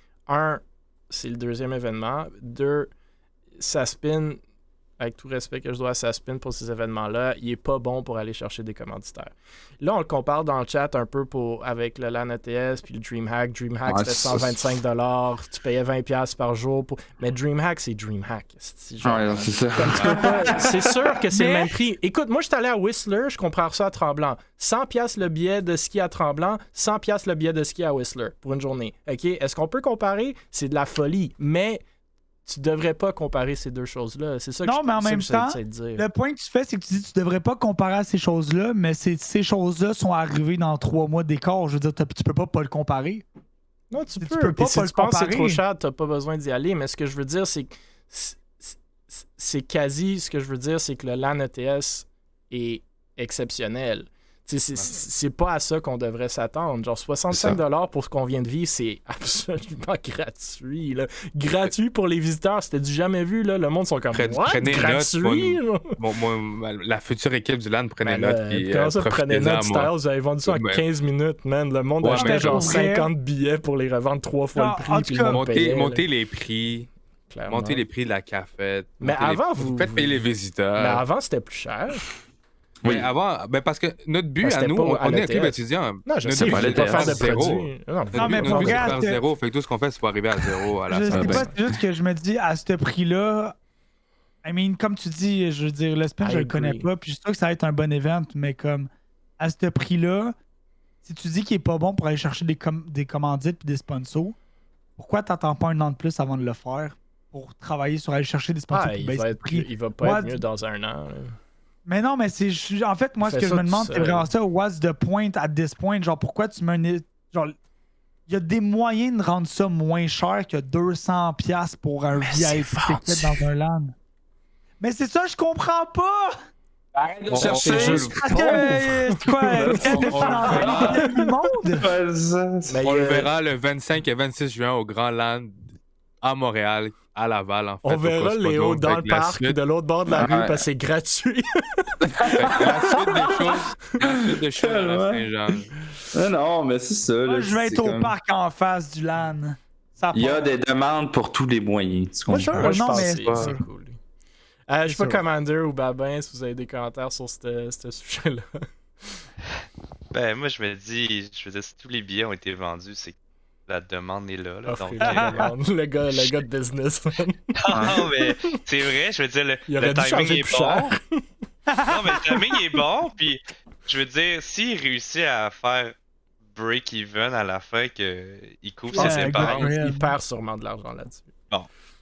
c'est le deuxième événement. 2, ça spin, avec tout respect que je dois à Saspin pour ces événements-là, il est pas bon pour aller chercher des commanditaires. Là, on le compare dans le chat un peu avec le LAN ETS puis le DreamHack. DreamHack, Ouais, c'était 125$, tu payais 20$ par jour. Mais DreamHack, c'est DreamHack. C'est genre- Ouais, non, c'est ça. C'est sûr que c'est le Mais- même prix. Écoute, moi, je suis allé à Whistler, je compare ça à Tremblant. 100$ le billet de ski à Tremblant, 100$ le billet de ski à Whistler pour une journée. OK? Est-ce qu'on peut comparer? C'est de la folie. Mais tu devrais pas comparer ces deux choses-là. C'est ça que Non, mais en même temps, j'essaie de dire. Le point que tu fais, c'est que tu dis que tu devrais pas comparer à ces choses-là, mais ces choses-là sont arrivées dans 3 mois d'écart. Je veux dire, tu peux pas le comparer. Non, tu tu peux. peux pas Puis si le tu penses que c'est comparer. trop cher, t'as pas besoin d'y aller. Mais ce que je veux dire, c'est que c'est quasi... Ce que je veux dire, c'est que le LAN ETS est exceptionnel. C'est pas à ça qu'on devrait s'attendre. Genre 65$ pour ce qu'on vient de vivre, c'est absolument gratuit. Là. Gratuit pour les visiteurs, c'était du jamais vu. Là. Le monde sont comme What? Prenez Gratuit? note, la future équipe du LAN prenait Ben note. là, Puis, comment ça, prenez profitez-en, note, moi. Styles? Vous avez vendu ça en Ouais. 15 minutes, man. Le monde Ouais, achetait mais genre pour vrai- 50 billets pour les revendre 3 fois Non, le prix. en tout Puis cas, le monde payait, là, Montez les prix. clairement. Montez les prix de la cafette. Mais montez les- avant, vous faites payer les visiteurs. Mais avant, c'était plus cher. Mais avant, parce que notre but Parce que à nous, c'était pas on à est un club l'ETS. étudiant. Non, je Notre sais but, pas, c'est je vais pas pas faire de zéro. produits. Non, Notre mais but, pour notre but, c'est vrai, de faire zéro. Fait que tout ce qu'on fait, c'est pour arriver à zéro à la Je fin. sais ben. pas, c'est juste que je me dis, à ce prix-là, I mean, comme tu dis, je veux dire, le spin, I je le connais agree. pas, puis je suis sûr que ça va être un bon event, mais comme, à ce prix-là, si tu dis qu'il est pas bon pour aller chercher des commandites puis des sponsors, pourquoi t'attends pas un an de plus avant de le faire pour travailler sur aller chercher des sponsors Ah, pour il baisser va, le prix? il va pas Moi, être mieux dans un an. là. Mais non, mais c'est. En fait, moi, ce Fais que je ça me demande, tout c'est seul. vraiment ça. What's the point at this point? Genre, pourquoi tu mets genre, il y a des moyens de rendre ça moins cher que 200$ pour un c'est VIP ticket dans un LAN. Mais c'est ça, je comprends pas! Arrête de On- chercher. c'est juste. Parce que, c'est quoi? Quel défi dans le monde? Mais On il y le a- verra le 25 et 26 juin au Grand Land à Montréal, à Laval, en fait. On au verra Cosmodo. Léo dans Fait le que la parc, suite- de l'autre bord de la rue, Ouais. parce que c'est gratuit. La suite des choses à la Saint-Jean. Non, mais c'est ça. Moi, là, je vais c'est être au comme- parc en face du LAN. Ça Il y a part. des demandes pour tous les moyens. Tu Moi, comprends? Moi, je non, pense mais- que c'est cool. Je sais pas, sûr. Commander ou Babin, si vous avez des commentaires sur ce sujet-là. Ben, moi, je me dis, je veux dire, si tous les billets ont été vendus, c'est que la demande est là. Offrez Donc, la demande. le gars de business. man. non, mais c'est vrai, je veux dire, le Il aurait dû timing charger est plus bon. cher. Non, mais le timing est bon, puis je veux dire, s'il réussit à faire break-even à la fin, qu'il couvre Ouais, ses dépenses, good. Il perd sûrement de l'argent là-dessus.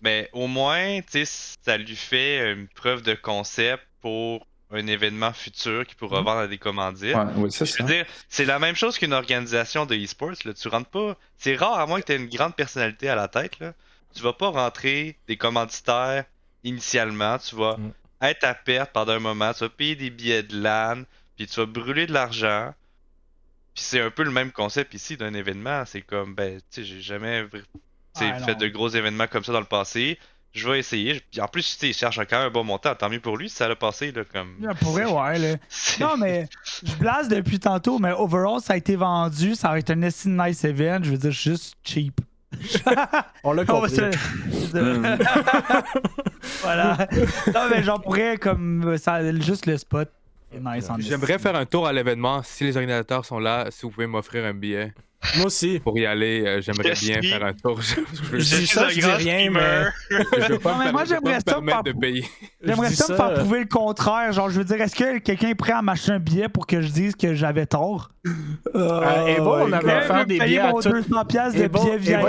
mais au moins, tu sais, ça lui fait une preuve de concept pour un événement futur qui pourra vendre à des commandites. Ouais, oui, c'est Je ça. veux dire, c'est la même chose qu'une organisation de e-sports. Là. Tu rentres pas. C'est rare, à moins que tu aies une grande personnalité à la tête. Là. Tu vas pas rentrer des commanditaires initialement. Tu vas être à perte pendant un moment. Tu vas payer des billets de LAN. Puis tu vas brûler de l'argent. Puis c'est un peu le même concept ici d'un événement. C'est comme, ben, tu sais, j'ai jamais fait de gros événements comme ça dans le passé. Je vais essayer. Puis en plus, tu sais, il cherche quand même un bon montant. Tant mieux pour lui si ça l'a passé. Là, comme... Pour vrai, ouais. Là. Non, mais je blase depuis tantôt, mais overall, ça a été vendu. Ça va être un nice event. Je veux dire, juste cheap. On l'a compris. Voilà. Non, mais j'en pourrais comme ça, juste le spot. Nice, J'aimerais faire un tour à l'événement. Si les organisateurs sont là, si vous pouvez m'offrir un billet. Moi aussi. Pour y aller, j'aimerais bien faire un tour. Je dis ça, je dis rien, mais... Je veux pas moi, j'aimerais ça me permettre de payer. J'aimerais ça me faire prouver le contraire. Genre, je veux dire, est-ce que quelqu'un est prêt à m'acheter un billet pour que je dise que j'avais tort? Et bon, on avait offert des billets à tout... de billets via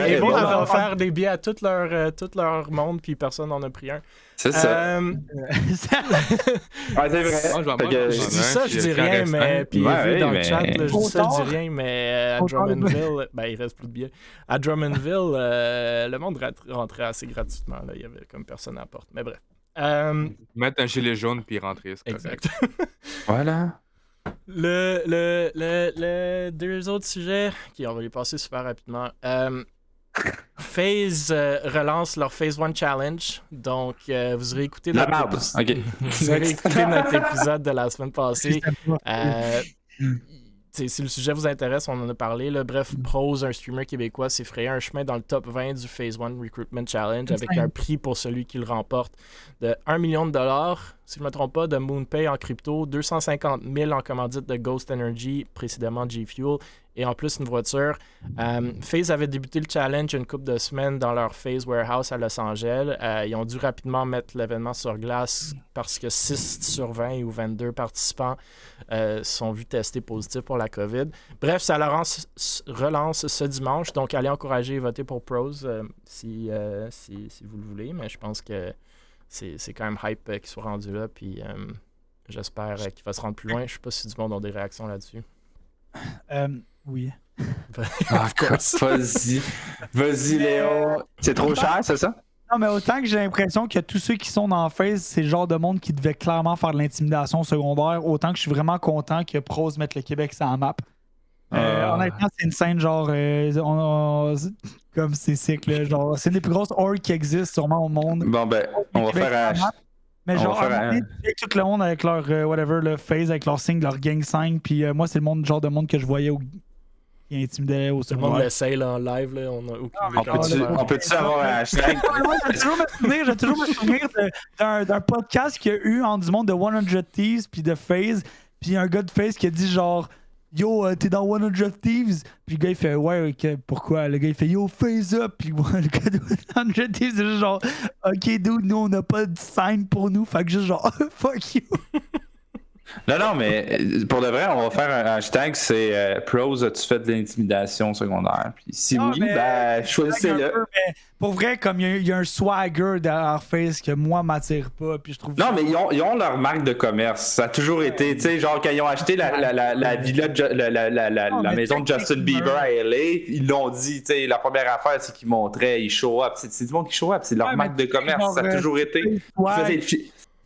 Et bon, on avait offert des billets à tout leur monde, puis personne n'en a pris un. C'est ça. Ouais, c'est vrai. Je dis ça, je dis rien, mais puis vu dans le chat, je dis ça, je dis rien, mais à Drummondville, ben il reste plus de billets. À Drummondville, le monde rentrait assez gratuitement, là, il y avait comme personne à la porte. Mais bref. Mettre un gilet jaune puis rentrer. Exact. Voilà. Le deux autres sujets, on va les passer super rapidement. FaZe relance leur Phase 1 Challenge. Donc, vous aurez écouté notre épisode de la semaine passée. Si le sujet vous intéresse, on en a parlé. Là. Bref, Prose, un streamer québécois, s'est frayé un chemin dans le top 20 du Phase 1 Recruitment Challenge avec un prix pour celui qui le remporte de 1 million de dollars, si je ne me trompe pas, de MoonPay en crypto, 250 000 en commandite de Ghost Energy, précédemment G-Fuel, et en plus une voiture. FaZe avait débuté le challenge une couple de semaines dans leur FaZe Warehouse à Los Angeles. Ils ont dû rapidement mettre l'événement sur glace parce que 6 sur 20 ou 22 participants sont vus tester positifs pour la COVID. Bref, ça leur relance ce dimanche, donc allez encourager et voter pour Prose si vous le voulez, mais je pense que c'est quand même hype qu'il soit rendu là, puis j'espère qu'il va se rendre plus loin. Je sais pas si du monde a des réactions là-dessus. Oui. Vas-y, Léo. C'est trop cher, c'est ça? Non, mais autant que j'ai l'impression que tous ceux qui sont dans FaZe, c'est le genre de monde qui devait clairement faire de l'intimidation secondaire, autant que je suis vraiment content que Prose mette le Québec sur la map. Honnêtement, c'est une scène genre comme c'est sick, là, genre c'est une des plus grosses orgs qui existent sûrement au monde. Bon ben, on va faire un... Mais genre, tout le monde avec leur whatever, le FaZe, avec leur signe, leur gang sign, puis moi, c'est le genre de monde que je voyais qui intimidait au Tout le monde l'essaye là, en live, là, on peut-tu avoir un hashtag? Je vais toujours me souvenir d'un podcast qu'il y a eu entre du monde de 100 Thieves puis de FaZe, puis un gars de FaZe qui a dit genre yo, t'es dans 100 Thieves? Puis le gars, il fait, ouais, pourquoi? Le gars, il fait, yo, FaZe up! Puis le gars de 100 Thieves, c'est juste genre, ok, dude, nous, on n'a pas de sign pour nous. Fait que juste genre, fuck you! Non, mais pour de vrai, on va faire un hashtag, c'est Prose, as-tu fait de l'intimidation secondaire? Puis si oui, ben, choisissez-le. Pour vrai, comme il y a un swagger derrière FaZe que moi m'attire pas, puis je trouve. Non, mais ils ont leur marque de commerce. Ça a toujours été, tu sais, genre quand ils ont acheté la villa, la maison de Justin Bieber à LA, ils l'ont dit, tu sais, la première affaire, c'est qu'ils montraient, ils show up. C'est du monde qui show up, c'est leur marque de commerce. Ça a toujours été.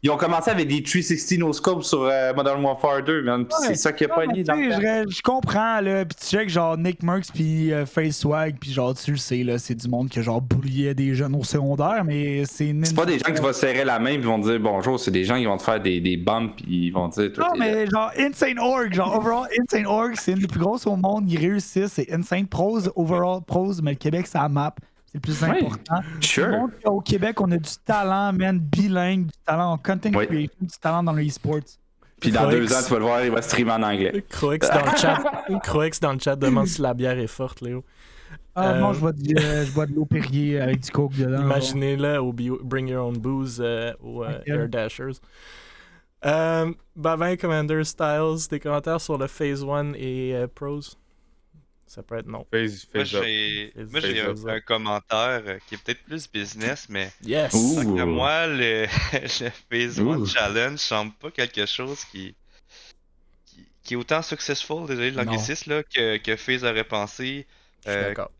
Ils ont commencé avec des 360 no scope sur Modern Warfare 2, man. Pis c'est ça qui a pas lié dans le temps. Je comprends, là. Pis tu sais que genre Nick Merckx pis Face Swag, pis genre tu le sais, là, c'est du monde qui genre bulliait des jeunes au secondaire, mais c'est... C'est pas des gens qui vont serrer la main pis vont dire bonjour, c'est des gens qui vont te faire des bumps pis ils vont dire... Non, mais genre Insane Org, genre overall Insane Org, c'est une des plus grosses au monde, ils réussissent, c'est Insane Prose, overall Prose, mais le Québec, c'est la map. C'est le plus important. Sure. Au Québec, on a du talent, man, bilingue, du talent en content creation, du talent dans le e-sports. Puis dans 2 ans, tu vas le voir, il va streamer en anglais. Croix dans le chat demande si la bière est forte, Léo. Non, je bois de l'eau Perrier avec du coke dedans. Imaginez-le au Bring Your Own Booze au Air Dashers. Bavin Commander Styles, des commentaires sur le Phase 1 et Prose? Ça peut être non. Moi, Face up. j'ai Face up. un commentaire qui est peut-être plus business, mais Yes! Ouh. tant qu'à moi, le Phase 1 Ouh. Challenge semble pas quelque chose qui est autant successful, désolé de l'anglicisme, là, que FaZe aurait pensé. Je suis d'accord.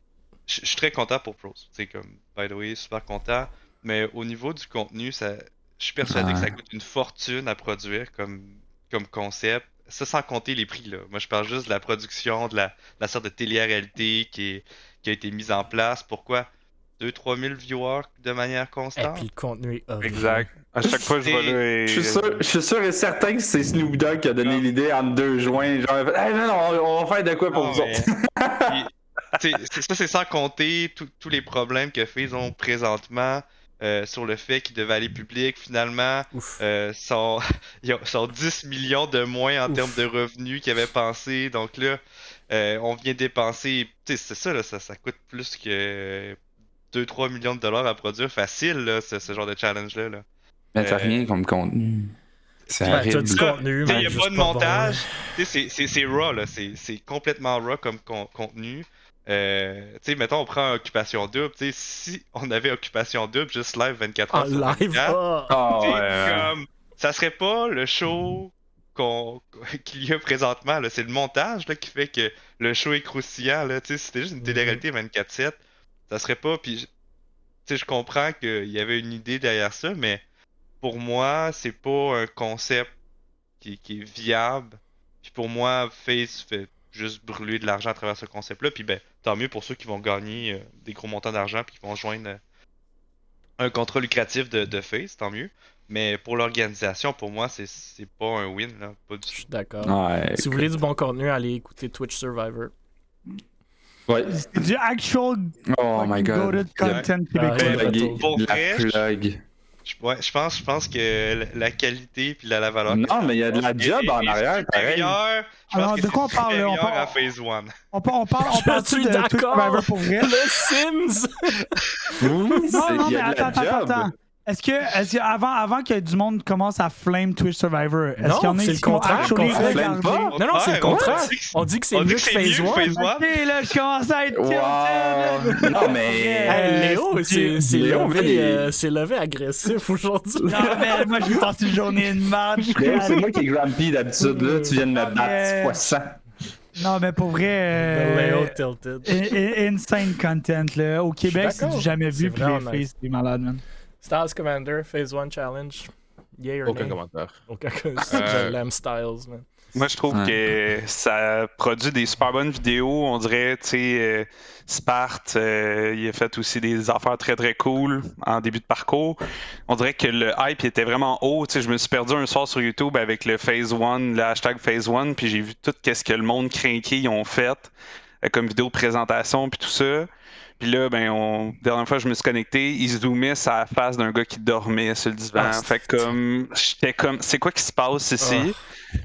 Je suis très content pour Pros. C'est comme, by the way, super content. Mais au niveau du contenu, je suis persuadé que ça coûte une fortune à produire comme concept. Ça sans compter les prix, là. Moi, je parle juste de la production, de la sorte de télé-réalité qui a été mise en place. Pourquoi 2-3 000 viewers de manière Et constante? puis le contenu est horrible. Exact. À chaque fois que je vois là. et- Je suis sûr et certain que c'est Snoop Dogg qui a donné l'idée entre 2 juin. Genre, hey, non, on va faire de quoi pour Non, vous mais- autres? Puis, ça, c'est sans compter tous les problèmes que FaZe ont présentement sur le fait qu'ils devaient aller public. Finalement, Ouf. ils sont 10 millions de moins en Ouf. termes de revenus qu'ils avaient pensé. Donc là, on vient dépenser. Tu sais, c'est ça, là, ça coûte plus que 2-3 millions de dollars à produire facile, là, ce genre de challenge-là. Là. Mais t'as rien comme contenu. C'est Ben, t'as horrible. du contenu, Tu sais, mais il n'y a juste pas de bon, montage. Tu sais, c'est raw, là. C'est complètement raw comme contenu. Tu sais, mettons, on prend Occupation Double. Tu sais, si on avait Occupation Double, juste live 24 En heures sur live, 24, ah! Ah, tu sais, ouais. comme, ça serait pas le show qu'il y a présentement, là. C'est le montage là, qui fait que le show est croustillant. Là. Tu sais, si c'était juste une télé-réalité 24/7, ça serait pas. Puis, tu sais, je comprends qu'il y avait une idée derrière ça, mais pour moi, c'est pas un concept qui est viable. Puis pour moi, FaZe fait juste brûler de l'argent à travers ce concept-là. Puis ben, tant mieux pour ceux qui vont gagner des gros montants d'argent puis qui vont joindre un contrat lucratif de FaZe, tant mieux. Mais pour l'organisation, pour moi, c'est pas un win, là. Pas du Je tout. suis d'accord. Ouais. Si vous voulez du bon contenu, allez écouter Twitch Survivor. Ouais. C'est du actual Oh my god. goated content québécois. Ouais. Plugger Pour la vrai, plug. Je pense que la qualité puis la valeur. Non, mais il y a de la job en est arrière, pareil. supérieure. Je pense Alors, que de quoi on c'est parle, là? On supérieur parle- à Phase 1. On parle suis de Twitch d'accord. Survivor pour vrai. Le Sims! Oui, Non, il non, y mais a de la attends. job. Est-ce que avant que du monde commence à flame Twitch Survivor, est-ce Non, qu'il y en a c'est le ici qui ont contraire actually qu'on fait. regardé? Flame Non, non, c'est le Ouais, contraire. on dit que- On dit que c'est on dit mieux que que c'est Phase mieux que 1. Phase 1. Ok, là, je commence à être tilted, là. Wow. Non, mais. Hey, Léo, c'est Léo, mais- c'est levé agressif aujourd'hui. Non, mais moi, j'ai passé une journée de match. Léo, c'est moi qui est grumpy d'habitude. Là, tu viens de me Non, battre mais- fois 100. Non, mais pour vrai. Léo tilted. Insane content, là. Au Québec, c'est d'accord. du jamais C'est vu, puis les vraiment nice. faces, c'est malade, man. Styles Commander, Phase 1 Challenge. Yay or Aucun nay? commentaire. Aucun commentaire. Je l'aime, Styles, man. Moi, je trouve que ça produit des super bonnes vidéos. On dirait, tu sais, Sparte, il a fait aussi des affaires très très cool en début de parcours. On dirait que le hype était vraiment haut. Tu sais, je me suis perdu un soir sur YouTube avec le Phase 1, le hashtag Phase 1, puis j'ai vu tout ce que le monde crinqué ils ont fait comme vidéo de présentation puis tout ça. Puis là, dernière fois que je me suis connecté, il zoommait sur la face d'un gars qui dormait sur le divan. Ah, fait que j'étais comme, c'est quoi qui se passe ici?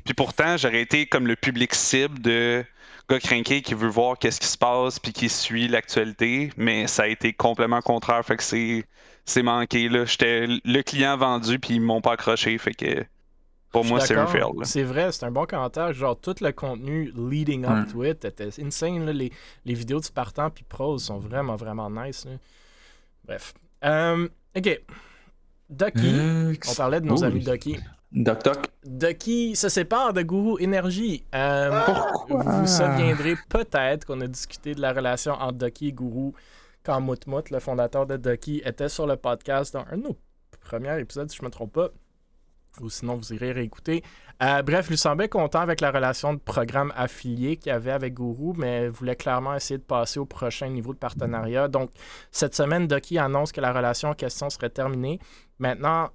Puis pourtant, j'aurais été comme le public cible de gars crinqué qui veut voir qu'est-ce qui se passe puis qui suit l'actualité. Mais ça a été complètement contraire. Fait que c'est manqué, là. J'étais le client vendu puis ils m'ont pas accroché. Fait que pour moi, c'est un fail, là. C'est vrai, c'est un bon commentaire. Genre, tout le contenu leading up to it était insane. Là. Les vidéos de Spartan puis Prose sont vraiment, vraiment nice. Là. Bref. OK. Ducky. On parlait de nos amis Ducky. Doc Toc. Ducky se sépare de Guru Energy. Vous vous souviendrez peut-être qu'on a discuté de la relation entre Ducky et Guru quand Moutmout, le fondateur de Ducky, était sur le podcast dans un de nos premiers épisodes, si je ne me trompe pas. Ou sinon, vous irez réécouter. Bref, lui semblait content avec la relation de programme affilié qu'il avait avec Guru, mais voulait clairement essayer de passer au prochain niveau de partenariat. Donc, cette semaine, Ducky annonce que la relation en question serait terminée. Maintenant,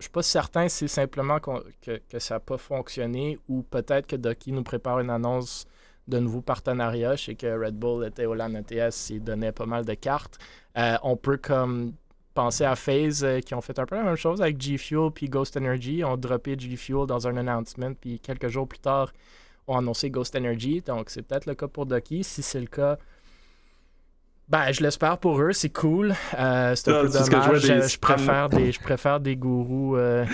je ne suis pas certain si c'est simplement que ça n'a pas fonctionné ou peut-être que Ducky nous prépare une annonce de nouveau partenariat. Je sais que Red Bull était au LAN ETS et donnait pas mal de cartes. On peut comme penser à FaZe qui ont fait un peu la même chose avec G Fuel puis Ghost Energy. On droppé G Fuel dans un announcement puis quelques jours plus tard, on a annoncé Ghost Energy. Donc c'est peut-être le cas pour Ducky. Si c'est le cas, Ben, je l'espère pour eux, c'est cool. C'est un peu c'est ce que je vois dommage. des Je préfère des gourous Oh,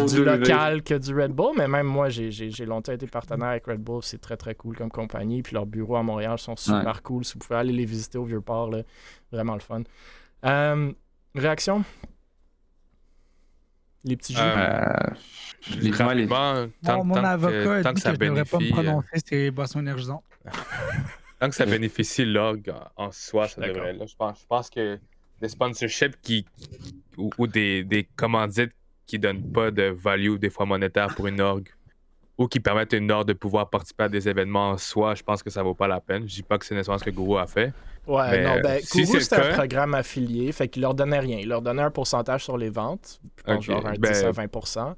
du Dieu, local que du Red Bull, mais même moi, j'ai longtemps été partenaire avec Red Bull. C'est très très cool comme compagnie. Puis leurs bureaux à Montréal sont super cool. Si vous pouvez aller les visiter au Vieux-Port, là, vraiment le fun. Réaction? Les petits jeux? Rapidement, Mon avocat a tant dit que ça que je devrais pas me bénéficie, prononcer sur les boissons énergisantes. tant que ça bénéficie l'org en soi, ça D'accord. devrait. Là, je pense que des sponsorships ou des commandites qui donnent pas de value des fois monétaire pour une org ou qui permettent à une org de pouvoir participer à des événements en soi, je pense que ça vaut pas la peine. Je dis pas que c'est nécessairement ce que Guru a fait. Ouais, mais, non, ben, si Kourou, c'est c'était le un cas- programme affilié, fait qu'il leur donnait rien. Il leur donnait un pourcentage sur les ventes, je pense Ok, genre un 10 ben, à 20%.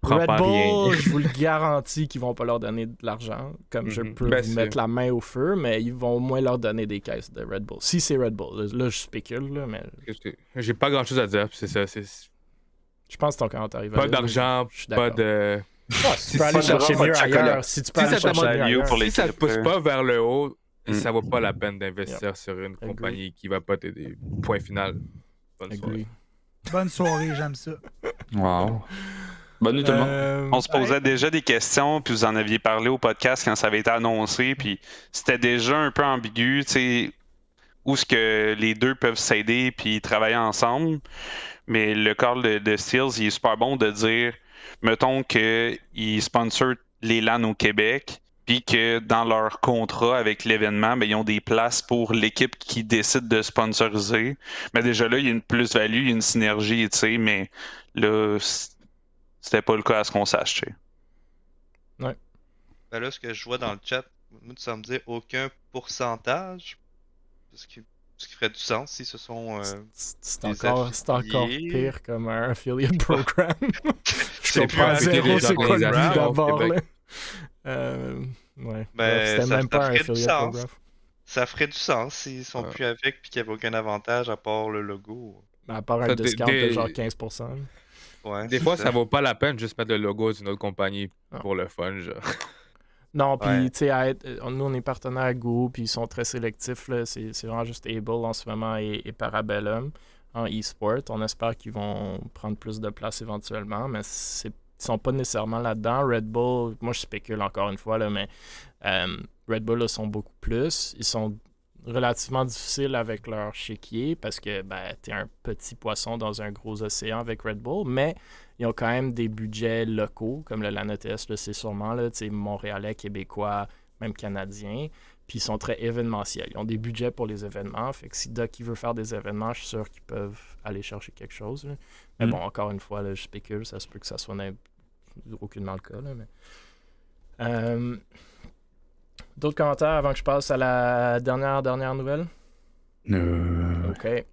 prends Red pas Bull, rien. je vous le garantis qu'ils vont pas leur donner de l'argent, comme je peux Ben, vous c'est- mettre la main au feu, mais ils vont au moins leur donner des caisses de Red Bull. Si c'est Red Bull, là je spécule, là, mais J'ai pas grand chose à dire, c'est ça. je pense que ton commentaire il Pas valide. d'argent, Je suis pas d'accord. de. Si tu peux aller pas chercher de pas de mieux chocolat. ailleurs, si tu peux Si aller ça te chercher demande mieux value ailleurs. pour les- Si ça te l'équipe, pousse pas vers le haut, ça vaut pas la peine d'investir sur une Agree. compagnie qui va pas t'aider. Point final. Bonne soirée. Agree. Bonne soirée, j'aime ça. Wow. Bonne nuit tout le monde. On se posait déjà des questions, puis vous en aviez parlé au podcast quand ça avait été annoncé, puis c'était déjà un peu ambigu, tu sais, où est-ce que les deux peuvent s'aider puis travailler ensemble. Mais le call de Steels, il est super bon de dire, mettons qu'ils sponsorent les LAN au Québec, puis que dans leur contrat avec l'événement, ben, ils ont des places pour l'équipe qui décide de sponsoriser. Mais déjà là, il y a une plus-value, il y a une synergie, tu sais, mais là, c'était pas le cas à ce qu'on sache, tu sais. Ben là, ce que je vois dans le chat, moi, ça me dit aucun pourcentage. Ce qui ferait du sens si ce sont. C'est des encore affiliés. pire comme un affiliate program. Je C'est plus comprends un zéro affiliate c'est quoi le but organisation au d'abord. Là. Québec. Ouais. Ben, Bref, c'était ça même pas un ferait du affiliate sens. program. Ça ferait du sens s'ils sont plus avec puis qu'il n'y avait aucun avantage à part le logo. Mais à part un Ça, discount de genre 15%. Ouais, Des c'est fois, ça vaut pas la peine de juste mettre le logo d'une autre compagnie Ah. pour le fun. Genre. Non, puis Ouais. tu sais, nous on est partenaire à Go, puis ils sont très sélectifs. Là. C'est vraiment juste Able en ce moment et Parabellum en e-sport. On espère qu'ils vont prendre plus de place éventuellement, mais ils sont pas nécessairement là-dedans. Red Bull, moi je spécule encore une fois, là, mais Red Bull là, sont beaucoup plus. Ils sont relativement difficiles avec leur chéquier parce que ben, t'es un petit poisson dans un gros océan avec Red Bull, mais ils ont quand même des budgets locaux, comme le LAN-ETS, là, c'est sûrement là, montréalais, québécois, même canadiens. Puis ils sont très événementiels. Ils ont des budgets pour les événements. Fait que si Doc veut faire des événements, je suis sûr qu'ils peuvent aller chercher quelque chose. Là. Mais bon, encore une fois, là, je spécule, ça se peut que ça soit aucunement le cas. Là, mais... D'autres commentaires avant que je passe à la dernière nouvelle? OK.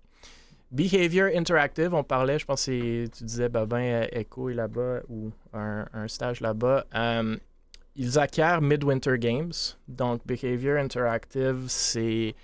Behavior Interactive, on parlait, je pense que tu disais, Babin, Echo est là-bas ou un stage là-bas. Ils acquièrent Midwinter Games. Donc, Behavior Interactive, c'est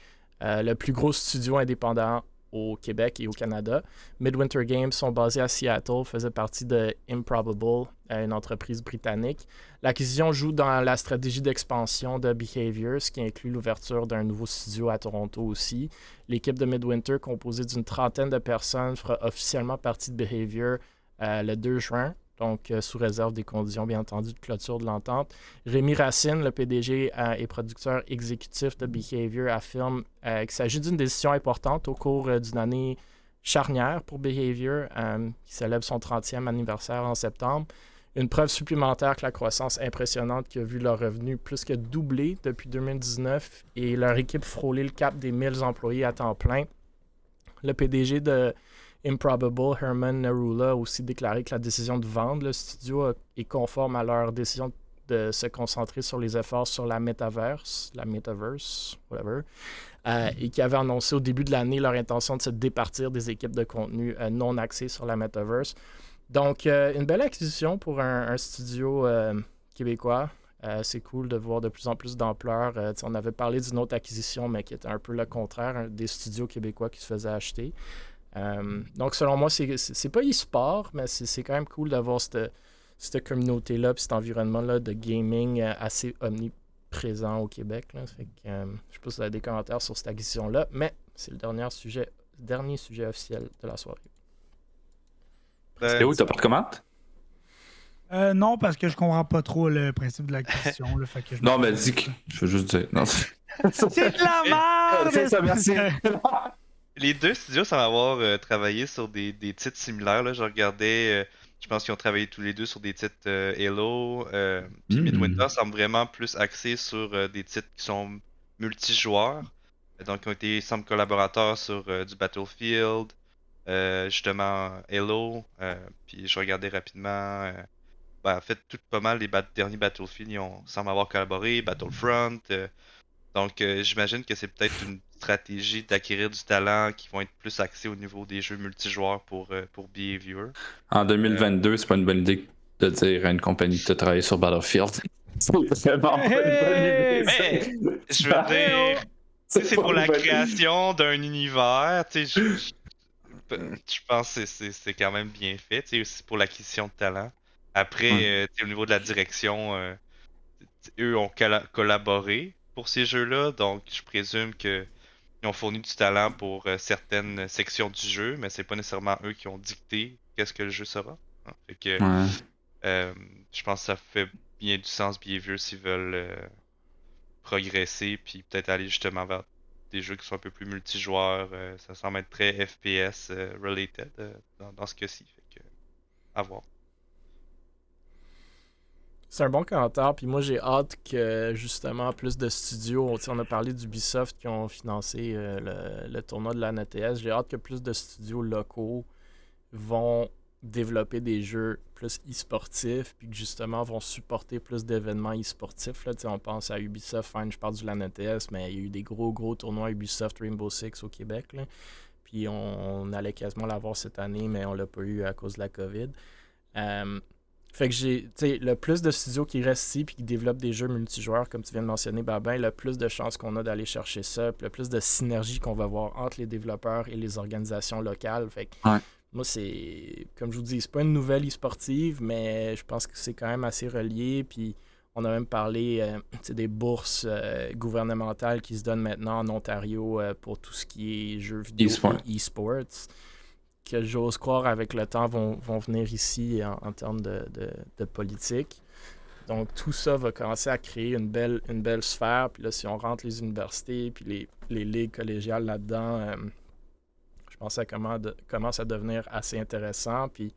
le plus gros studio indépendant au Québec et au Canada. Midwinter Games sont basés à Seattle, faisaient partie de Improbable, une entreprise britannique. L'acquisition joue dans la stratégie d'expansion de Behavior, ce qui inclut l'ouverture d'un nouveau studio à Toronto aussi. L'équipe de Midwinter, composée d'une 30aine de personnes, fera officiellement partie de Behavior le 2 juin. Donc, sous réserve des conditions, bien entendu, de clôture de l'entente. Rémi Racine, le PDG et producteur exécutif de Behavior, affirme qu'il s'agit d'une décision importante au cours d'une année charnière pour Behavior, qui célèbre son 30e anniversaire en septembre. Une preuve supplémentaire que la croissance impressionnante qui a vu leurs revenus plus que doubler depuis 2019 et leur équipe frôler le cap des 1000 employés à temps plein. Le PDG de Improbable, Herman Narula, a aussi déclaré que la décision de vendre le studio est conforme à leur décision de se concentrer sur les efforts sur la metaverse, whatever, et qui avait annoncé au début de l'année leur intention de se départir des équipes de contenu non axées sur la metaverse. Donc, une belle acquisition pour un studio québécois. C'est cool de voir de plus en plus d'ampleur. On avait parlé d'une autre acquisition, mais qui était un peu le contraire, des studios québécois qui se faisaient acheter. Donc, selon moi, c'est pas e-sport, mais c'est quand même cool d'avoir cette communauté-là et cet environnement-là de gaming assez omniprésent au Québec. Là. Fait que, je sais pas si vous avez des commentaires sur cette acquisition-là, mais C'est le dernier sujet officiel de la soirée. Théo, t'as pas de commande? Non, parce que je comprends pas trop le principe de la question. Là, fait que Non, mais dis que. Je veux juste dire. Non. C'est de la merde! C'est ça, merci. Les deux studios semblent avoir travaillé sur des titres similaires. Là. Je regardais, je pense qu'ils ont travaillé tous les deux sur des titres Halo. Puis Midwinter semble vraiment plus axé sur des titres qui sont multijoueurs. Donc, ils ont été, semble, collaborateurs sur du Battlefield, justement Halo. Puis je regardais rapidement. En fait, pas mal les derniers Battlefield, semblent avoir collaboré. Battlefront. Donc, j'imagine que c'est peut-être une stratégie d'acquérir du talent qui vont être plus axés au niveau des jeux multijoueurs pour Behavior. En 2022, c'est pas une bonne idée de dire à une compagnie que tu as travaillé sur Battlefield. C'est vraiment pas une bonne idée. Mais, je veux dire, c'est pour la création d'un univers, tu sais, je pense que c'est quand même bien fait, tu sais, aussi pour l'acquisition de talent. Après, au niveau de la direction, eux ont collaboré pour ces jeux-là, donc je présume qu'ils ont fourni du talent pour certaines sections du jeu, mais c'est pas nécessairement eux qui ont dicté qu'est-ce que le jeu sera. Hein. Fait que, je pense que ça fait bien du sens Behavior s'ils veulent progresser, puis peut-être aller justement vers des jeux qui sont un peu plus multijoueurs. Ça semble être très FPS related dans ce cas-ci. Fait que, à voir. C'est un bon commentaire, puis moi j'ai hâte que justement plus de studios, on a parlé d'Ubisoft qui ont financé le tournoi de la NTS, j'ai hâte que plus de studios locaux vont développer des jeux plus e-sportifs, puis que justement vont supporter plus d'événements e-sportifs. Là. On pense à Ubisoft, fine, je parle du LAN ETS, mais il y a eu des gros tournois Ubisoft Rainbow Six au Québec. Là. Puis on allait quasiment l'avoir cette année, mais on l'a pas eu à cause de la COVID. Fait que le plus de studios qui restent ici puis qui développent des jeux multijoueurs, comme tu viens de mentionner, Babin, le plus de chances qu'on a d'aller chercher ça, puis le plus de synergie qu'on va avoir entre les développeurs et les organisations locales. Fait que moi, c'est, comme je vous dis, c'est pas une nouvelle e-sportive, mais je pense que c'est quand même assez relié. Puis on a même parlé des bourses gouvernementales qui se donnent maintenant en Ontario pour tout ce qui est jeux vidéo et e-sports. Que j'ose croire avec le temps vont venir ici en termes de politique. Donc tout ça va commencer à créer une belle sphère. Puis là, si on rentre les universités puis les ligues collégiales là-dedans, je pense que ça commence à devenir assez intéressant. Puis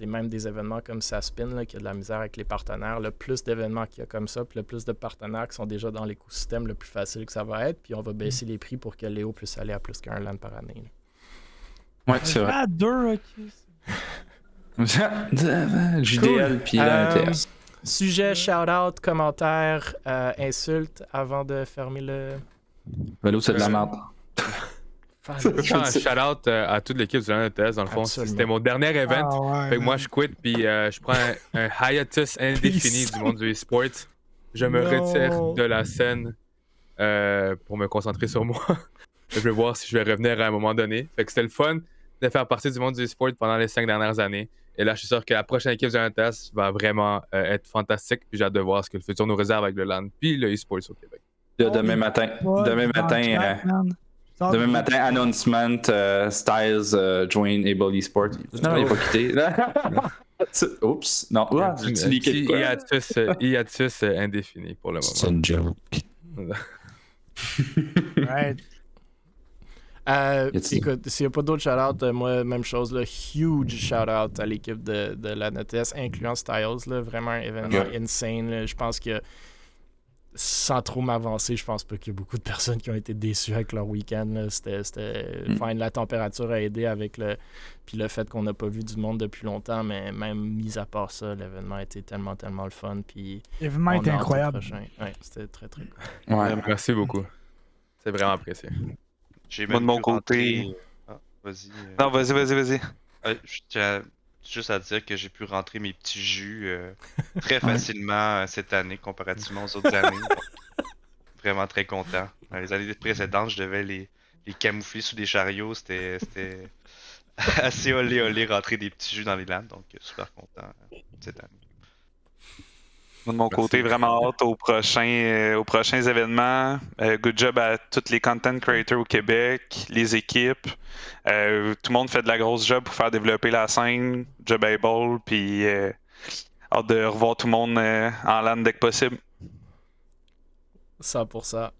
même des événements comme Saspin, là, qui a de la misère avec les partenaires, le plus d'événements qu'il y a comme ça, puis le plus de partenaires qui sont déjà dans l'écosystème, le plus facile que ça va être. Puis on va baisser les prix pour que Léo puisse aller à plus qu'un LAN par année. Là. Ouais, c'est vrai. À deux, ok. JDL puis la NTS. Sujet, shout-out, commentaire, insulte avant de fermer le... Velo, c'est de la merde. Shout-out à toute l'équipe du LAN ETS, dans le fond. Absolument. C'était mon dernier event. Fait que moi, je quitte, puis je prends un hiatus indéfini du monde du e-sport. Je me retire de la scène pour me concentrer sur moi. Je vais voir si je vais revenir à un moment donné. Fait que c'était le fun de faire partie du monde du e-sport pendant les 5 dernières années. Et là, je suis sûr que la prochaine équipe du LAN ETS va vraiment être fantastique. Puis j'ai hâte de voir ce que le futur nous réserve avec le LAN puis le e-sport au Québec. Demain matin, announcement, Styles join Able Esports. Non, il n'est pas quitté. Oups, non. Tu leaké quoi? Hiatus indéfini pour le moment. C'est une joke. Right. Écoute, s'il n'y a pas d'autres shout-out, moi, même chose, là, huge shout-out à l'équipe de la NTS, incluant Styles, là, vraiment un événement insane. Là. Je pense que, sans trop m'avancer, je pense pas qu'il y a beaucoup de personnes qui ont été déçues avec leur week-end. Là. Fine, la température a aidé avec le fait qu'on n'a pas vu du monde depuis longtemps, mais même mis à part ça, l'événement a été tellement le fun. Puis l'événement était incroyable. Ouais, c'était très cool. Ouais. Merci beaucoup. C'est vraiment apprécié. J'ai Moi, de mon côté... vas-y. Non, vas-y. Je tiens juste à dire que j'ai pu rentrer mes petits jus très facilement cette année comparativement aux autres années. Donc, vraiment très content. Dans les années précédentes, je devais les camoufler sous des chariots. C'était assez olé rentrer des petits jus dans les LAN. Donc super content cette année. De mon côté, vraiment hâte aux prochains événements. Good job à tous les content creators au Québec, les équipes. Tout le monde fait de la grosse job pour faire développer la scène. Job able, puis hâte de revoir tout le monde en LAN dès que possible. 100%.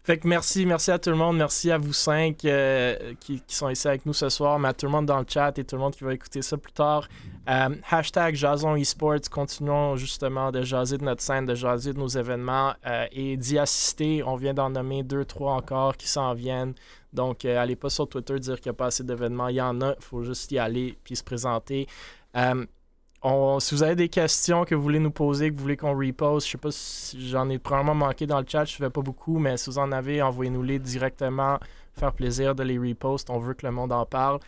Fait que merci à tout le monde, merci à vous 5 qui sont ici avec nous ce soir, mais à tout le monde dans le chat et tout le monde qui va écouter ça plus tard. Hashtag Jason Esports, continuons justement de jaser de notre scène, de jaser de nos événements et d'y assister. On vient d'en nommer 2-3 encore qui s'en viennent. Donc, allez pas sur Twitter dire qu'il n'y a pas assez d'événements. Il y en a, il faut juste y aller puis se présenter. Si vous avez des questions que vous voulez nous poser, que vous voulez qu'on reposte, je sais pas si j'en ai probablement manqué dans le chat, je ne fais pas beaucoup, mais si vous en avez, envoyez-nous-les directement. Faire plaisir de les repost. On veut que le monde en parle.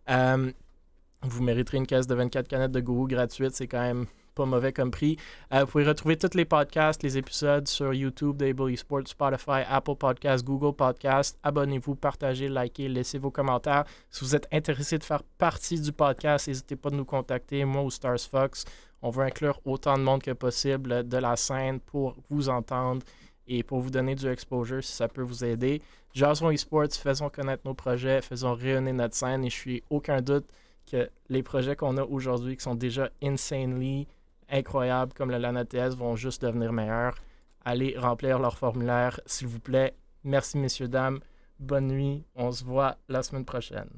Vous mériterez une caisse de 24 canettes de gourou gratuite. C'est quand même pas mauvais comme prix. Vous pouvez retrouver tous les podcasts, les épisodes sur YouTube, d'Able Esports, Spotify, Apple Podcasts, Google Podcasts. Abonnez-vous, partagez, likez, laissez vos commentaires. Si vous êtes intéressé de faire partie du podcast, n'hésitez pas de nous contacter, moi ou Stars Fox. On veut inclure autant de monde que possible de la scène pour vous entendre et pour vous donner du exposure si ça peut vous aider. Jason Esports, faisons connaître nos projets, faisons rayonner notre scène et je suis aucun doute que les projets qu'on a aujourd'hui qui sont déjà insanely incroyables comme le LAN ATS vont juste devenir meilleurs. Allez remplir leur formulaire, s'il vous plaît. Merci, messieurs, dames. Bonne nuit. On se voit la semaine prochaine.